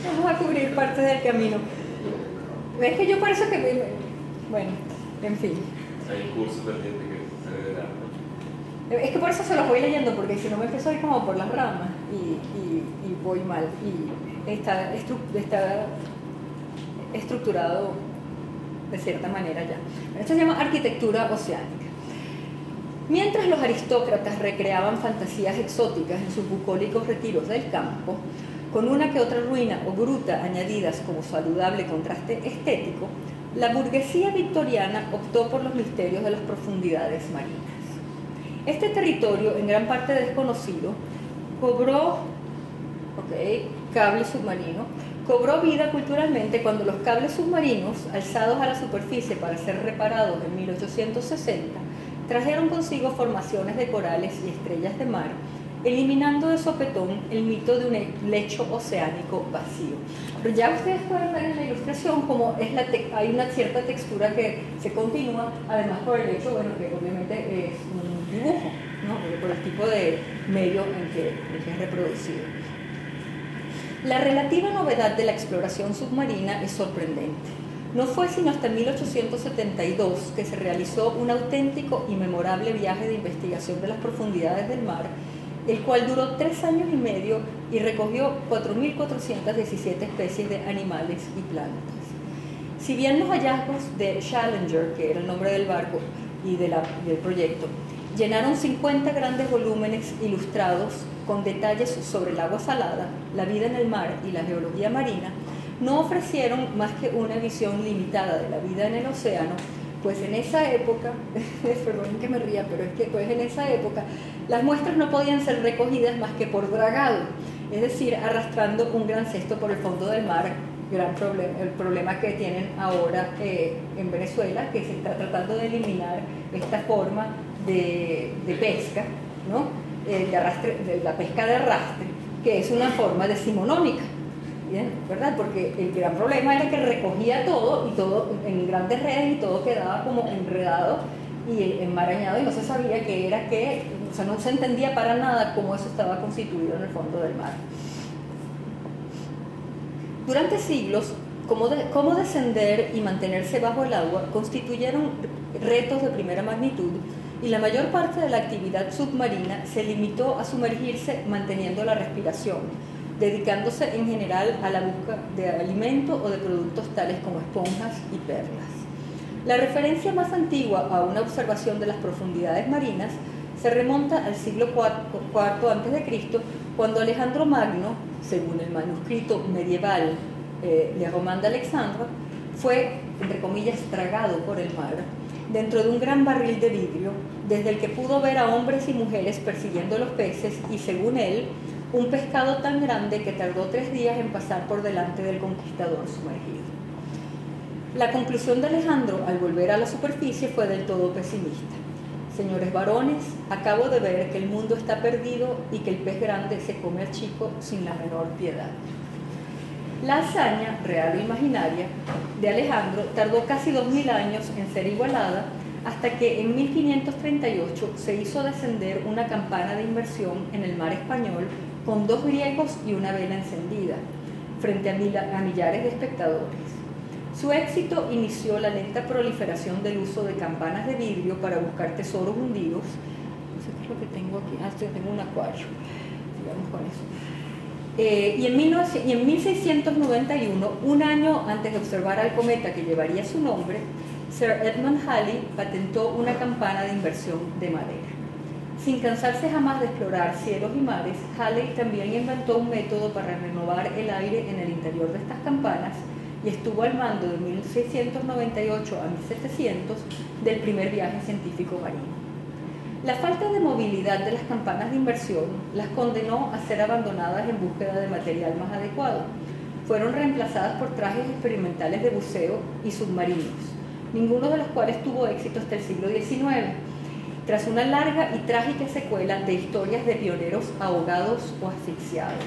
Vamos a cubrir parte del camino. ¿Ves que yo parece que... Bueno, en fin. Hay cursos pendientes que se deben dar. Es que por eso se los voy leyendo, porque si no me empiezo a ir como por las ramas y voy mal. Y está estructurado de cierta manera ya. Esto se llama arquitectura oceánica. Mientras los aristócratas recreaban fantasías exóticas en sus bucólicos retiros del campo, con una que otra ruina o gruta añadidas como saludable contraste estético, la burguesía victoriana optó por los misterios de las profundidades marinas. Este territorio, en gran parte desconocido, cable submarino, cobró vida culturalmente cuando los cables submarinos, alzados a la superficie para ser reparados en 1860, trajeron consigo formaciones de corales y estrellas de mar, eliminando de sopetón el mito de un lecho oceánico vacío. Pero ya ustedes pueden ver en la ilustración cómo hay una cierta textura que se continúa, además por el hecho, bueno, que obviamente es un dibujo, ¿no? Por el tipo de medio en que es reproducido. La relativa novedad de la exploración submarina es sorprendente. No fue sino hasta 1872 que se realizó un auténtico y memorable viaje de investigación de las profundidades del mar, el cual duró 3 años y medio y recogió 4.417 especies de animales y plantas. Si bien los hallazgos de Challenger, que era el nombre del barco y del proyecto, llenaron 50 grandes volúmenes ilustrados con detalles sobre el agua salada, la vida en el mar y la geología marina, no ofrecieron más que una visión limitada de la vida en el océano, pues en esa época, perdón que me ría, pero es que pues en esa época las muestras no podían ser recogidas más que por dragado, es decir, arrastrando un gran cesto por el fondo del mar, el problema que tienen ahora en Venezuela, que se está tratando de eliminar esta forma de pesca, ¿no? De la pesca de arrastre, que es una forma decimonónica. Bien, ¿verdad? Porque el gran problema era que recogía todo y todo en grandes redes y todo quedaba como enredado y enmarañado y no se sabía qué era qué, o sea, no se entendía para nada cómo eso estaba constituido en el fondo del mar. Durante siglos, cómo descender y mantenerse bajo el agua constituyeron retos de primera magnitud y la mayor parte de la actividad submarina se limitó a sumergirse manteniendo la respiración, dedicándose en general a la búsqueda de alimento o de productos tales como esponjas y perlas. La referencia más antigua a una observación de las profundidades marinas se remonta al siglo IV a.C., cuando Alejandro Magno, según el manuscrito medieval Le Roman d'Alexandre, fue, entre comillas, tragado por el mar, dentro de un gran barril de vidrio, desde el que pudo ver a hombres y mujeres persiguiendo los peces y, según él, un pescado tan grande que tardó 3 días en pasar por delante del conquistador sumergido. La conclusión de Alejandro al volver a la superficie fue del todo pesimista. Señores varones, acabo de ver que el mundo está perdido y que el pez grande se come al chico sin la menor piedad. La hazaña, real o imaginaria, de Alejandro tardó casi 2000 años en ser igualada hasta que en 1538 se hizo descender una campana de inmersión en el mar español con 2 griegos y una vela encendida, frente a millares de espectadores. Su éxito inició la lenta proliferación del uso de campanas de vidrio para buscar tesoros hundidos. No sé qué es lo que tengo aquí. Tengo un acuario. Sigamos con eso. Y en 1691, un año antes de observar al cometa que llevaría su nombre, Sir Edmund Halley patentó una campana de inversión de madera. Sin cansarse jamás de explorar cielos y mares, Halley también inventó un método para renovar el aire en el interior de estas campanas y estuvo al mando de 1698 a 1700 del primer viaje científico marino. La falta de movilidad de las campanas de inversión las condenó a ser abandonadas en búsqueda de material más adecuado. Fueron reemplazadas por trajes experimentales de buceo y submarinos, ninguno de los cuales tuvo éxito hasta el siglo XIX, tras una larga y trágica secuela de historias de pioneros ahogados o asfixiados.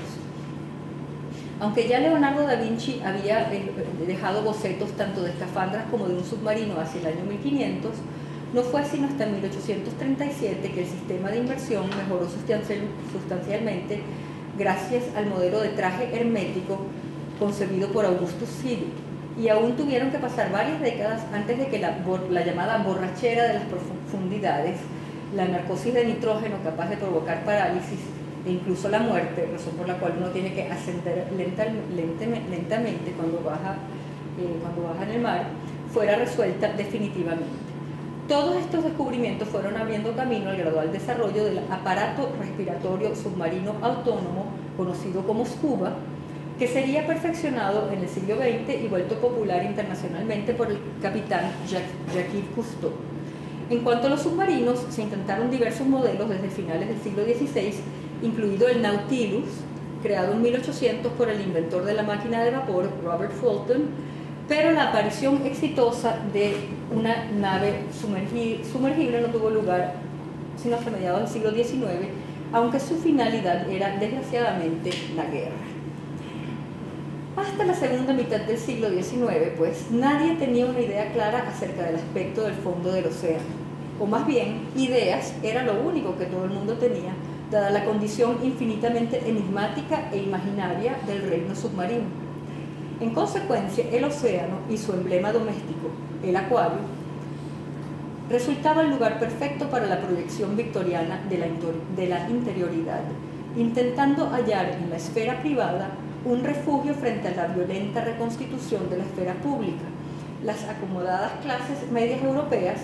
Aunque ya Leonardo da Vinci había dejado bocetos tanto de escafandras como de un submarino hacia el año 1500, no fue sino hasta 1837 que el sistema de inmersión mejoró sustancialmente gracias al modelo de traje hermético concebido por Augustus Seeley, y aún tuvieron que pasar varias décadas antes de que la llamada borrachera de las profundidades, la narcosis de nitrógeno capaz de provocar parálisis e incluso la muerte, razón por la cual uno tiene que ascender lentamente cuando baja en el mar, fuera resuelta definitivamente. Todos estos descubrimientos fueron abriendo camino al gradual desarrollo del aparato respiratorio submarino autónomo, conocido como SCUBA, que sería perfeccionado en el siglo XX y vuelto popular internacionalmente por el capitán Jacques Cousteau. En cuanto a los submarinos, se intentaron diversos modelos desde finales del siglo XVI, incluido el Nautilus, creado en 1800 por el inventor de la máquina de vapor, Robert Fulton, pero la aparición exitosa de una nave sumergible no tuvo lugar sino hasta mediados del siglo XIX, aunque su finalidad era desgraciadamente la guerra. Hasta la segunda mitad del siglo XIX, pues, nadie tenía una idea clara acerca del aspecto del fondo del océano, o más bien, ideas era lo único que todo el mundo tenía, dada la condición infinitamente enigmática e imaginaria del reino submarino. En consecuencia, el océano y su emblema doméstico, el acuario, resultaba el lugar perfecto para la proyección victoriana de la interioridad, intentando hallar en la esfera privada un refugio frente a la violenta reconstitución de la esfera pública. Las acomodadas clases medias europeas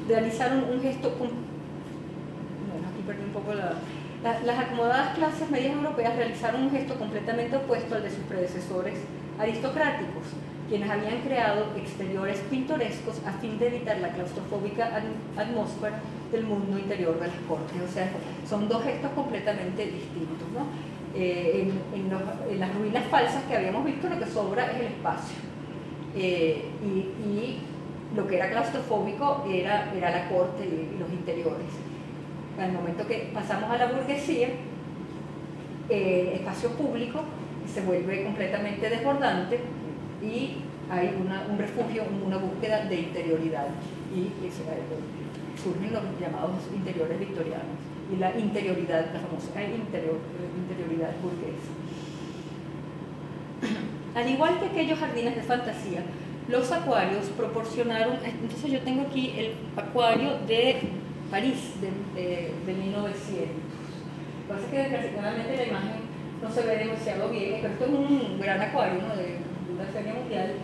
realizaron un gesto... aquí perdí un poco las acomodadas clases medias europeas realizaron un gesto completamente opuesto al de sus predecesores aristocráticos, quienes habían creado exteriores pintorescos a fin de evitar la claustrofóbica atmósfera del mundo interior de las cortes. O sea, son dos gestos completamente distintos, ¿no? En las ruinas falsas que habíamos visto, lo que sobra es el espacio, y lo que era claustrofóbico era la corte y los interiores. Al momento que pasamos a la burguesía, espacio público se vuelve completamente desbordante y hay un refugio, una búsqueda de interioridad, y surgen los llamados interiores victorianos y la interioridad, la famosa interioridad burguesa. Al igual que aquellos jardines de fantasía, los acuarios proporcionaron... Entonces yo tengo aquí el acuario de París de 1900. Lo que pasa es que desgraciadamente la imagen no se ve demasiado bien, pero esto es un gran acuario, ¿no?, de una feria mundial,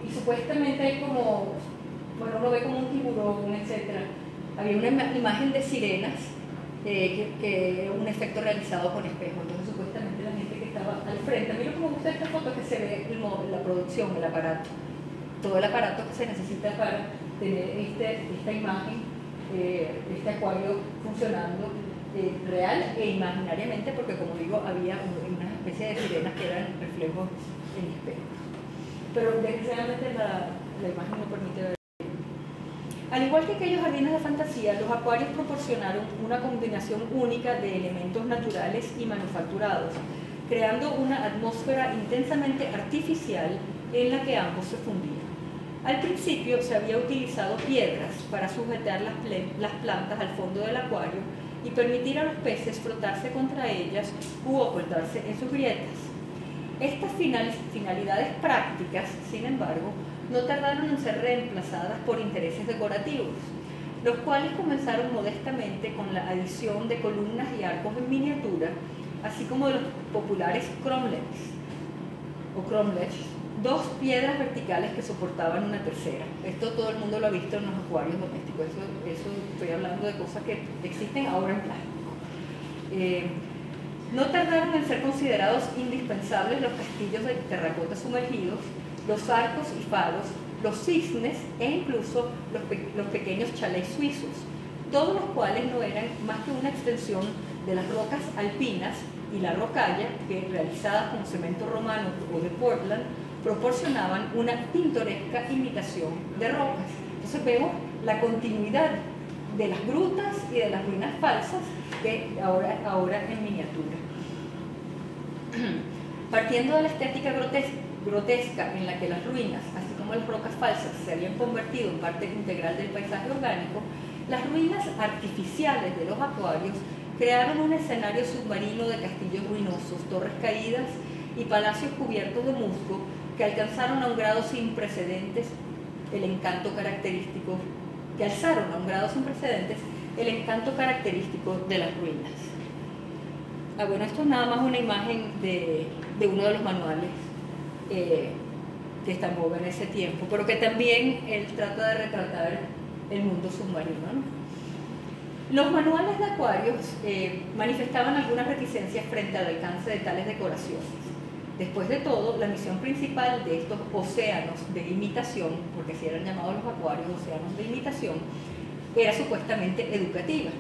y supuestamente hay como, bueno, uno ve como un tiburón, etc. Había una imagen de sirenas, que un efecto realizado con espejo. Entonces supuestamente la gente que estaba al frente, a mí lo que me gusta de esta foto es que se ve la producción, el aparato, todo el aparato que se necesita para tener esta imagen, este acuario funcionando real e imaginariamente, porque como digo, había una especie de sirenas que eran reflejos en espejo, pero desgraciadamente la imagen no permite ver. Al igual que aquellos jardines de fantasía, los acuarios proporcionaron una combinación única de elementos naturales y manufacturados, creando una atmósfera intensamente artificial en la que ambos se fundían. Al principio se había utilizado piedras para sujetar las plantas al fondo del acuario y permitir a los peces frotarse contra ellas u ocultarse en sus grietas. Estas finalidades prácticas, sin embargo, no tardaron en ser reemplazadas por intereses decorativos, los cuales comenzaron modestamente con la adición de columnas y arcos en miniatura, así como de los populares cromlechs, dos piedras verticales que soportaban una tercera. Esto todo el mundo lo ha visto en los acuarios domésticos. Eso estoy hablando de cosas que existen ahora en plástico. No tardaron en ser considerados indispensables los castillos de terracota sumergidos, los arcos y faros, los cisnes e incluso los pequeños chalets suizos, todos los cuales no eran más que una extensión de las rocas alpinas y la rocalla, que realizadas con cemento romano o de Portland, proporcionaban una pintoresca imitación de rocas. Entonces vemos la continuidad de las grutas y de las ruinas falsas, que ahora en miniatura. Partiendo de la estética grotesca en la que las ruinas, así como las rocas falsas, se habían convertido en parte integral del paisaje orgánico, las ruinas artificiales de los acuarios crearon un escenario submarino de castillos ruinosos, torres caídas y palacios cubiertos de musgo que alzaron a un grado sin precedentes el encanto característico de las ruinas. Bueno, esto es nada más una imagen de uno de los manuales que está en boga en ese tiempo, pero que también él trata de retratar el mundo submarino, ¿no? Los manuales de acuarios manifestaban algunas reticencias frente al alcance de tales decoraciones. Después de todo, la misión principal de estos océanos de imitación, porque así eran llamados los acuarios, océanos de imitación, era supuestamente educativa.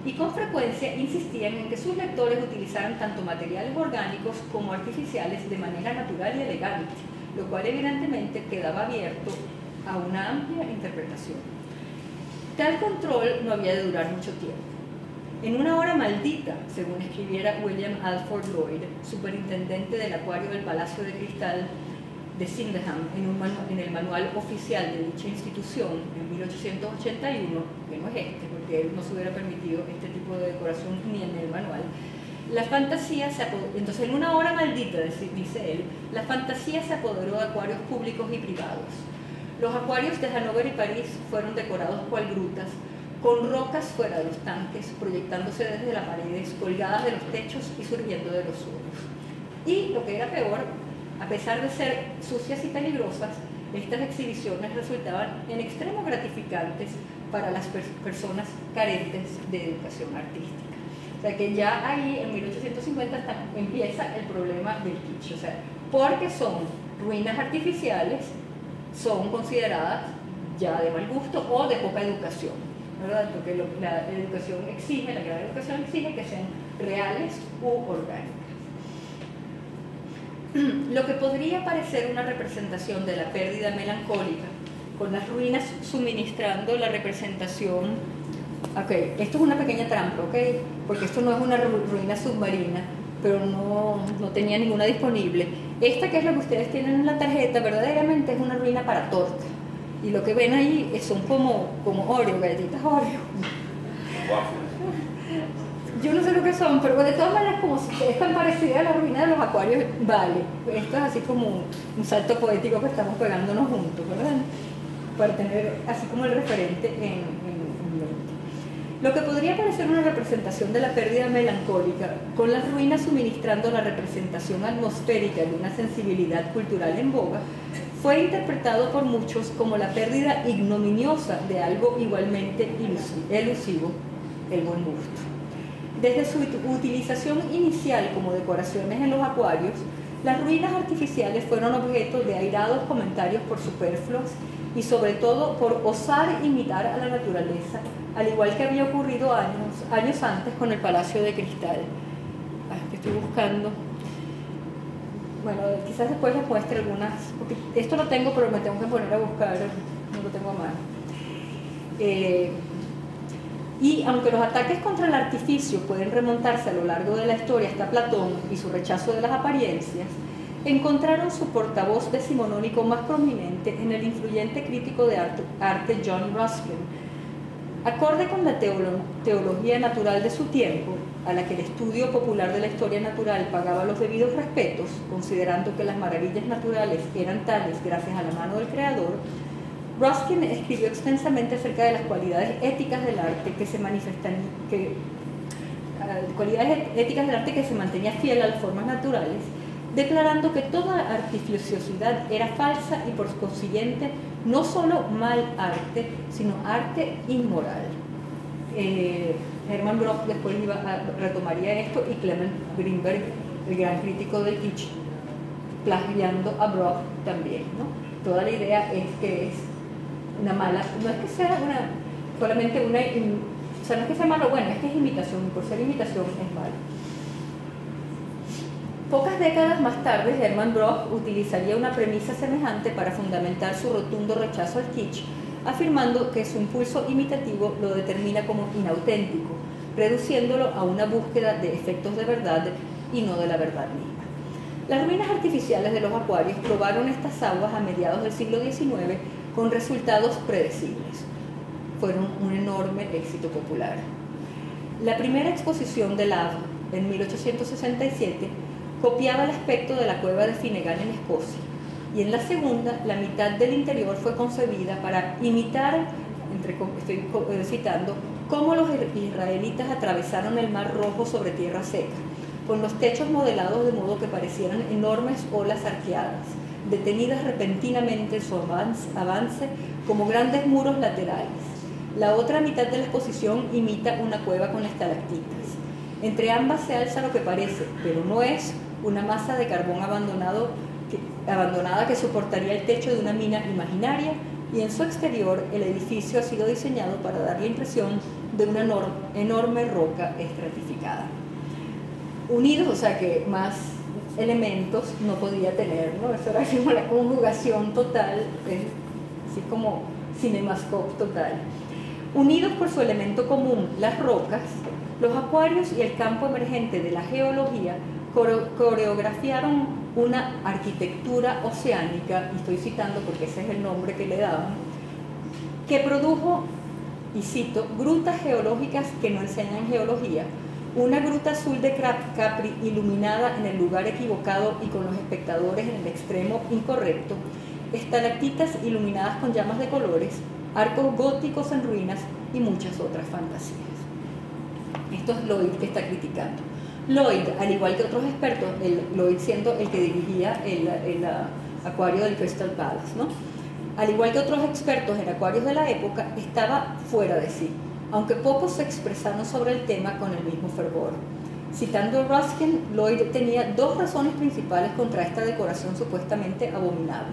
Y con frecuencia insistían en que sus lectores utilizaran tanto materiales orgánicos como artificiales de manera natural y elegante, lo cual evidentemente quedaba abierto a una amplia interpretación. Tal control no había de durar mucho tiempo. En una hora maldita, según escribiera William Alford Lloyd, superintendente del acuario del Palacio de Cristal de Sydenham, en el manual oficial de dicha institución, en 1881, que no es este, porque él no se hubiera permitido este tipo de decoración ni en el manual, la fantasía se apoderó, entonces en una hora maldita, dice él, la fantasía se apoderó de acuarios públicos y privados. Los acuarios de Hannover y París fueron decorados cual grutas, con rocas fuera de los tanques, proyectándose desde las paredes, colgadas de los techos y surgiendo de los suelos. Y lo que era peor, a pesar de ser sucias y peligrosas, estas exhibiciones resultaban en extremo gratificantes para las personas carentes de educación artística. O sea que ya ahí, en 1850, empieza el problema del kitsch. O sea, porque son ruinas artificiales, son consideradas ya de mal gusto o de poca educación, ¿verdad? Porque la educación exige, la gran educación exige que sean reales u orgánicas. Lo que podría parecer una representación de la pérdida melancólica, con las ruinas suministrando la representación. Ok, esto es una pequeña trampa, ok, porque esto no es una ruina submarina, pero no tenía ninguna disponible. Esta, que es lo que ustedes tienen en la tarjeta, verdaderamente es una ruina para torta. Y lo que ven ahí son como Oreo, galletitas Oreo. Yo no sé lo que son, pero de todas maneras, como es tan parecida a la ruina de los acuarios, vale. Esto es así como un salto poético que estamos pegándonos juntos, ¿verdad? Para tener así como el referente en mente. Lo que podría parecer una representación de la pérdida melancólica, con las ruinas suministrando la representación atmosférica de una sensibilidad cultural en boga, fue interpretado por muchos como la pérdida ignominiosa de algo igualmente elusivo, el buen gusto. Desde su utilización inicial como decoraciones en los acuarios, las ruinas artificiales fueron objeto de airados comentarios por superfluos y sobre todo por osar imitar a la naturaleza, al igual que había ocurrido años antes con el Palacio de Cristal. Que estoy buscando. Bueno, quizás después les muestre algunas, porque esto lo tengo, pero me tengo que poner a buscar, no lo tengo a mano. Y aunque los ataques contra el artificio pueden remontarse a lo largo de la historia hasta Platón y su rechazo de las apariencias, encontraron su portavoz decimonónico más prominente en el influyente crítico de arte John Ruskin. Acorde con la teología natural de su tiempo, a la que el estudio popular de la historia natural pagaba los debidos respetos, considerando que las maravillas naturales eran tales gracias a la mano del Creador, Ruskin escribió extensamente acerca de las cualidades éticas del arte que se mantenía fiel a las formas naturales, declarando que toda artificiosidad era falsa y por consiguiente no solo mal arte, sino arte inmoral. Hermann Broch después retomaría esto, y Clement Greenberg, el gran crítico del kitsch, plagiando a Broch también, ¿no? Toda la idea es que es una mala, no es que sea solamente una, o sea, no es que sea malo o bueno, es que es imitación, y por ser imitación es malo. Pocas décadas más tarde, Hermann Broch utilizaría una premisa semejante para fundamentar su rotundo rechazo al kitsch, afirmando que su impulso imitativo lo determina como inauténtico, reduciéndolo a una búsqueda de efectos de verdad y no de la verdad misma. Las ruinas artificiales de los acuarios probaron estas aguas a mediados del siglo XIX con resultados predecibles. Fueron un enorme éxito popular. La primera exposición de Lave, en 1867, copiaba el aspecto de la cueva de Finnegan en Escocia, y en la segunda, la mitad del interior fue concebida para imitar, estoy citando, cómo los israelitas atravesaron el Mar Rojo sobre tierra seca, con los techos modelados de modo que parecieran enormes olas arqueadas, detenidas repentinamente en su avance como grandes muros laterales. La otra mitad de la exposición imita una cueva con estalactitas. Entre ambas se alza lo que parece, pero no es, una masa de carbón abandonada que soportaría el techo de una mina imaginaria, y en su exterior el edificio ha sido diseñado para dar la impresión de una enorme roca estratificada. Unidos, o sea que más elementos no podía tener, ¿no? Eso era como la conjugación total, así como cinemascope total. Unidos por su elemento común, las rocas, los acuarios y el campo emergente de la geología coreografiaron una arquitectura oceánica, y estoy citando porque ese es el nombre que le daban, que produjo, y cito, grutas geológicas que no enseñan geología, una gruta azul de Capri iluminada en el lugar equivocado y con los espectadores en el extremo incorrecto, estalactitas iluminadas con llamas de colores, arcos góticos en ruinas y muchas otras fantasías. Esto es Lloyd que está criticando. Lloyd, al igual que otros expertos, Lloyd siendo el que dirigía el acuario del Crystal Palace, ¿no? Al igual que otros expertos en acuarios de la época, estaba fuera de sí, aunque pocos se expresaron sobre el tema con el mismo fervor. Citando a Ruskin, Lloyd tenía dos razones principales contra esta decoración supuestamente abominable.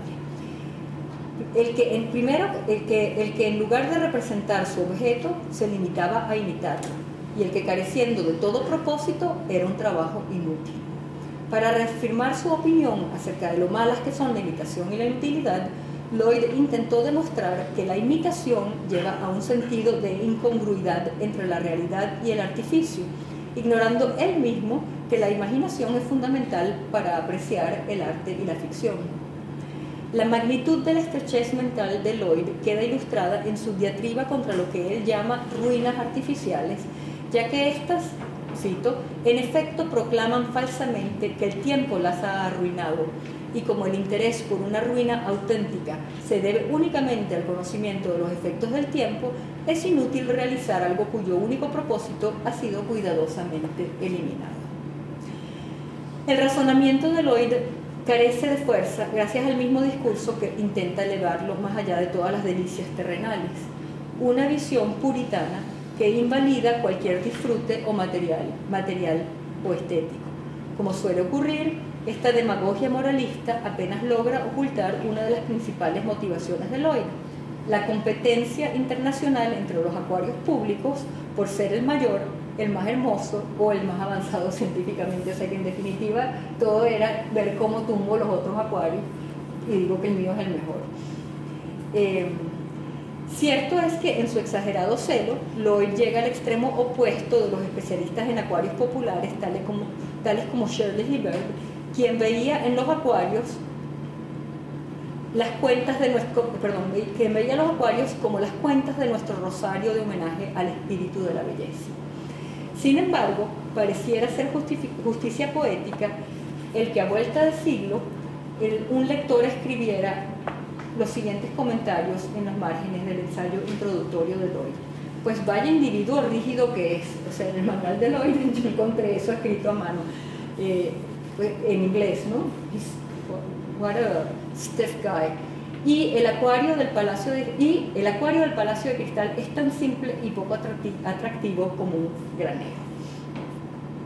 El que en lugar de representar su objeto, se limitaba a imitarlo, y el que careciendo de todo propósito, era un trabajo inútil. Para reafirmar su opinión acerca de lo malas que son la imitación y la inutilidad, Lloyd intentó demostrar que la imitación lleva a un sentido de incongruidad entre la realidad y el artificio, ignorando él mismo que la imaginación es fundamental para apreciar el arte y la ficción. La magnitud de la estrechez mental de Lloyd queda ilustrada en su diatriba contra lo que él llama ruinas artificiales, ya que estas, cito, en efecto proclaman falsamente que el tiempo las ha arruinado, y como el interés por una ruina auténtica se debe únicamente al conocimiento de los efectos del tiempo, es inútil realizar algo cuyo único propósito ha sido cuidadosamente eliminado. El razonamiento de Lloyd carece de fuerza gracias al mismo discurso que intenta elevarlo más allá de todas las delicias terrenales, una visión puritana que invalida cualquier disfrute o material o estético. Como suele ocurrir, esta demagogia moralista apenas logra ocultar una de las principales motivaciones de Lloyd, la competencia internacional entre los acuarios públicos por ser el mayor, el más hermoso o el más avanzado científicamente. O sea que en definitiva todo era ver cómo tumbo los otros acuarios y digo que el mío es el mejor. Cierto es que en su exagerado celo, Lloyd llega al extremo opuesto de los especialistas en acuarios populares, tales como Shirley Hibbert, quien veía en los acuarios quien veía los acuarios como las cuentas de nuestro rosario de homenaje al espíritu de la belleza. Sin embargo, pareciera ser justicia poética el que a vuelta de siglo un lector escribiera los siguientes comentarios en los márgenes del ensayo introductorio de Lloyd. Pues vaya individuo rígido que es. O sea, en el manual de Lloyd yo encontré eso escrito a mano, en inglés, ¿no? What a stiff guy. Y el acuario del Palacio de Cristal es tan simple y poco atractivo como un granero.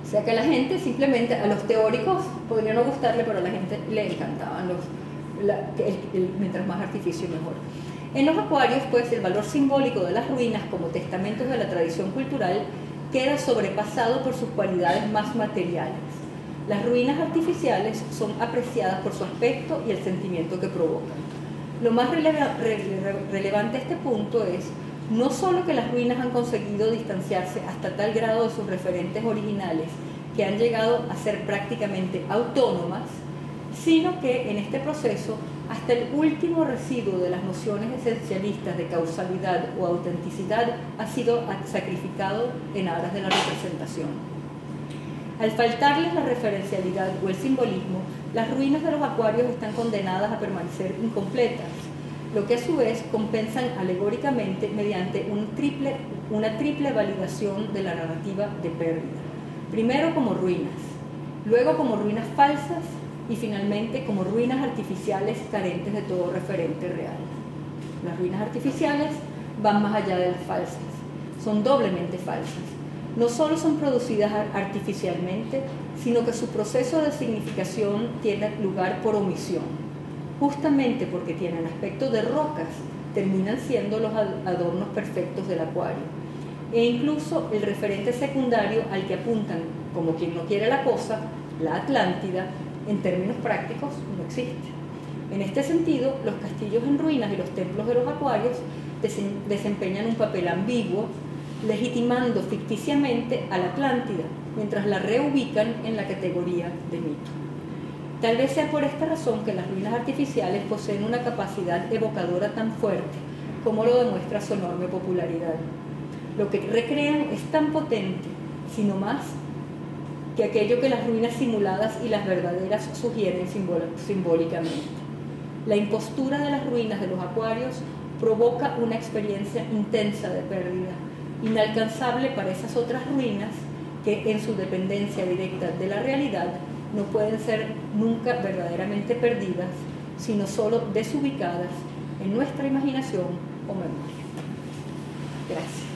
O sea que a la gente simplemente, a los teóricos podría no gustarle, pero a la gente le encantaban mientras más artificio mejor. En los acuarios, pues, el valor simbólico de las ruinas como testamentos de la tradición cultural queda sobrepasado por sus cualidades más materiales. Las ruinas artificiales son apreciadas por su aspecto y el sentimiento que provocan. Lo más relevante a este punto es no solo que las ruinas han conseguido distanciarse hasta tal grado de sus referentes originales que han llegado a ser prácticamente autónomas, sino que en este proceso hasta el último residuo de las nociones esencialistas de causalidad o autenticidad ha sido sacrificado en aras de la representación. Al faltarles la referencialidad o el simbolismo, las ruinas de los acuarios están condenadas a permanecer incompletas, lo que a su vez compensan alegóricamente mediante una triple validación de la narrativa de pérdida. Primero como ruinas, luego como ruinas falsas y finalmente como ruinas artificiales carentes de todo referente real. Las ruinas artificiales van más allá de las falsas, son doblemente falsas. No solo son producidas artificialmente, sino que su proceso de significación tiene lugar por omisión. Justamente porque tienen aspecto de rocas, terminan siendo los adornos perfectos del acuario. E incluso el referente secundario al que apuntan, como quien no quiere la cosa, la Atlántida, en términos prácticos no existe. En este sentido, los castillos en ruinas y los templos de los acuarios desempeñan un papel ambiguo, legitimando ficticiamente a la Atlántida, mientras la reubican en la categoría de mito. Tal vez sea por esta razón que las ruinas artificiales poseen una capacidad evocadora tan fuerte como lo demuestra su enorme popularidad. Lo que recrean es tan potente, sino más, que aquello que las ruinas simuladas y las verdaderas sugieren simbólicamente. La impostura de las ruinas de los acuarios provoca una experiencia intensa de pérdida, inalcanzable para esas otras ruinas que en su dependencia directa de la realidad no pueden ser nunca verdaderamente perdidas, sino solo desubicadas en nuestra imaginación o memoria. Gracias.